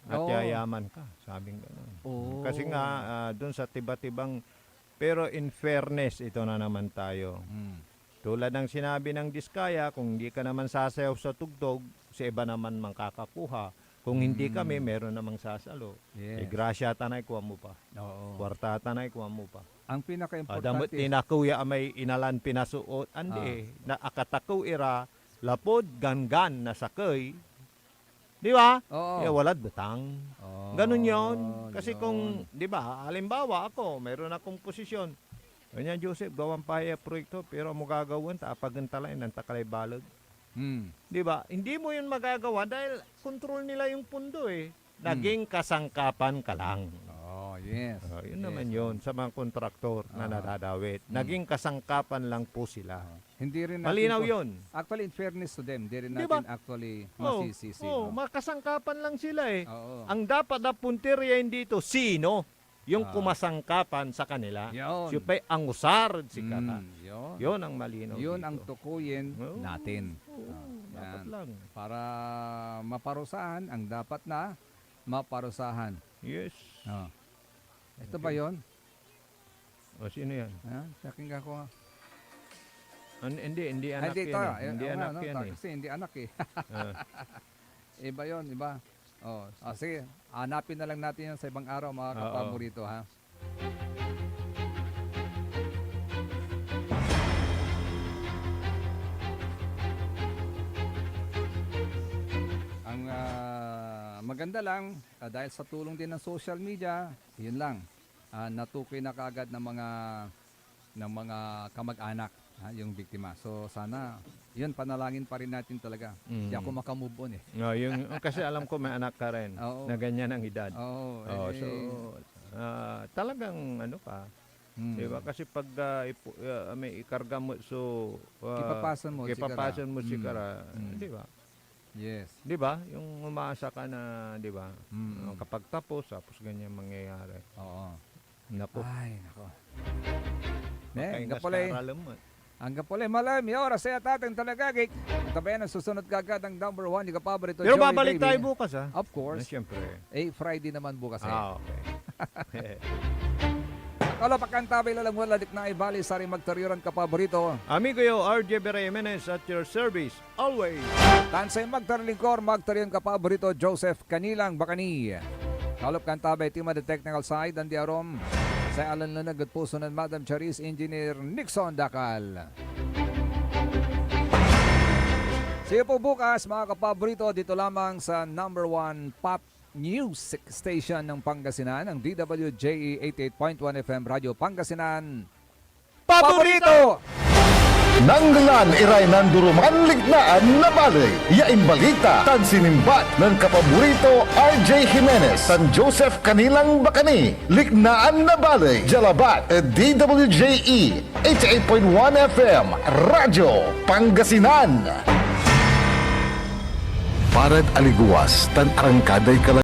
At Oo. yayaman ka, sabing gano'n. Oo. Kasi nga, doon sa tiba-tibang, pero in fairness, ito na naman tayo. Tulad ng sinabi ng Diskaya, kung hindi ka naman sasayaw sa tugtog, si iba naman mangkakakuha. Kung hindi kami, meron namang sasalo. Yes. Grasya tanay, kuha mo pa. Oo. Kwarta tanay, kuha mo pa. Ang pinaka-importante, Adamot tinakuya may inalan pinasuot. Andi na akataku ira, lapod gangan na sakay. Di ba? Oo. Walad betang. Ganun yon. Kasi kung, di ba, halimbawa ako, mayroon akong posisyon. Ganyan, Joseph, gawang pahaya proyekto, pero mo gagawin, tapagantalay ng takalay balag. Di ba? Hindi mo yun magagawa dahil control nila yung pundo eh. Naging kasangkapan ka lang. Yes. Yun naman yun sa mga kontraktor na nadadawit. Naging kasangkapan lang po sila. Hindi rin natin Malinaw po- yun. Actually, in fairness to them, hindi rin Di natin ba? actually masisisi. Makasangkapan lang sila eh. Oo. Ang dapat na punteriyahin dito, sino? Yung kumasangkapan sa kanila. Yun. Siyempre, ang usar si kata. Yun. Yun ang malinaw Yun dito. ang tukuyin natin. Dapat Yan. lang. Para maparusahan, ang dapat na maparusahan. Yes. Ito ba yun? O, sino yan? Pakinggan ko nga. Hindi anak Hindi, yan eh. Hindi anak yan eh. Kasi hindi anak eh. Iba yun, iba. Sige, hanapin na lang natin yan sa ibang araw, mga kapaborito, ha? Ang maganda lang, dahil sa tulong din ng social media, yun lang, natukoy na kaagad ng mga kamag-anak yung biktima. So sana, yun, panalangin pa rin natin talaga. Hindi ako makamove on eh. Kasi alam ko may anak ka rin Oo. na ganyan ang edad. So, talagang ano ka, di ba? Kasi pag may ikarga mo, so Kipapasan mo, kipapasan mo sigara. sigara, di ba? Yes. Di ba? Yung umaasa ka na, di ba? Kapag tapos ganyan mangyayari. Oo. Naku. Ay, nako. Makaingas Gapolay. ka ralamot. Ang gapolay, malam, oras sa ating talagagik. Tabayan ang susunod kagad ang number 1, yung kapaborito, Pero Joey babalik Davey. tayo bukas, ha? Of course. Siyempre. Friday naman bukas eh. Okay. Kala pakantabay lalang waladik na ibali sa rin magtariran kapaborito. Amigo yo, RJ Beremenes at your service, always. Tansay magtarlingkor, magtariran kapaborito, Joseph Kanilang Bakani. Kalop kantabay, team of the technical side, Andy Arom. Sa Alan Lanag at puso ng Madam Charis, Engineer Nixon Dakal. See you po bukas mga kapaborito dito lamang sa #1 pop music station ng Pangasinan, ang DWJE 88.1 FM Radio Pangasinan. Paborito! Nanglan iray nanduruman lignaan na balay. Yain balita, tan sinimbat ng kapaborito RJ Jimenez, San Joseph Kanilang Bakani. Lignaan na balay, Jalabat, DWJE 88.1 FM, Radyo Pangasinan. Parad aliguas, tan arangkaday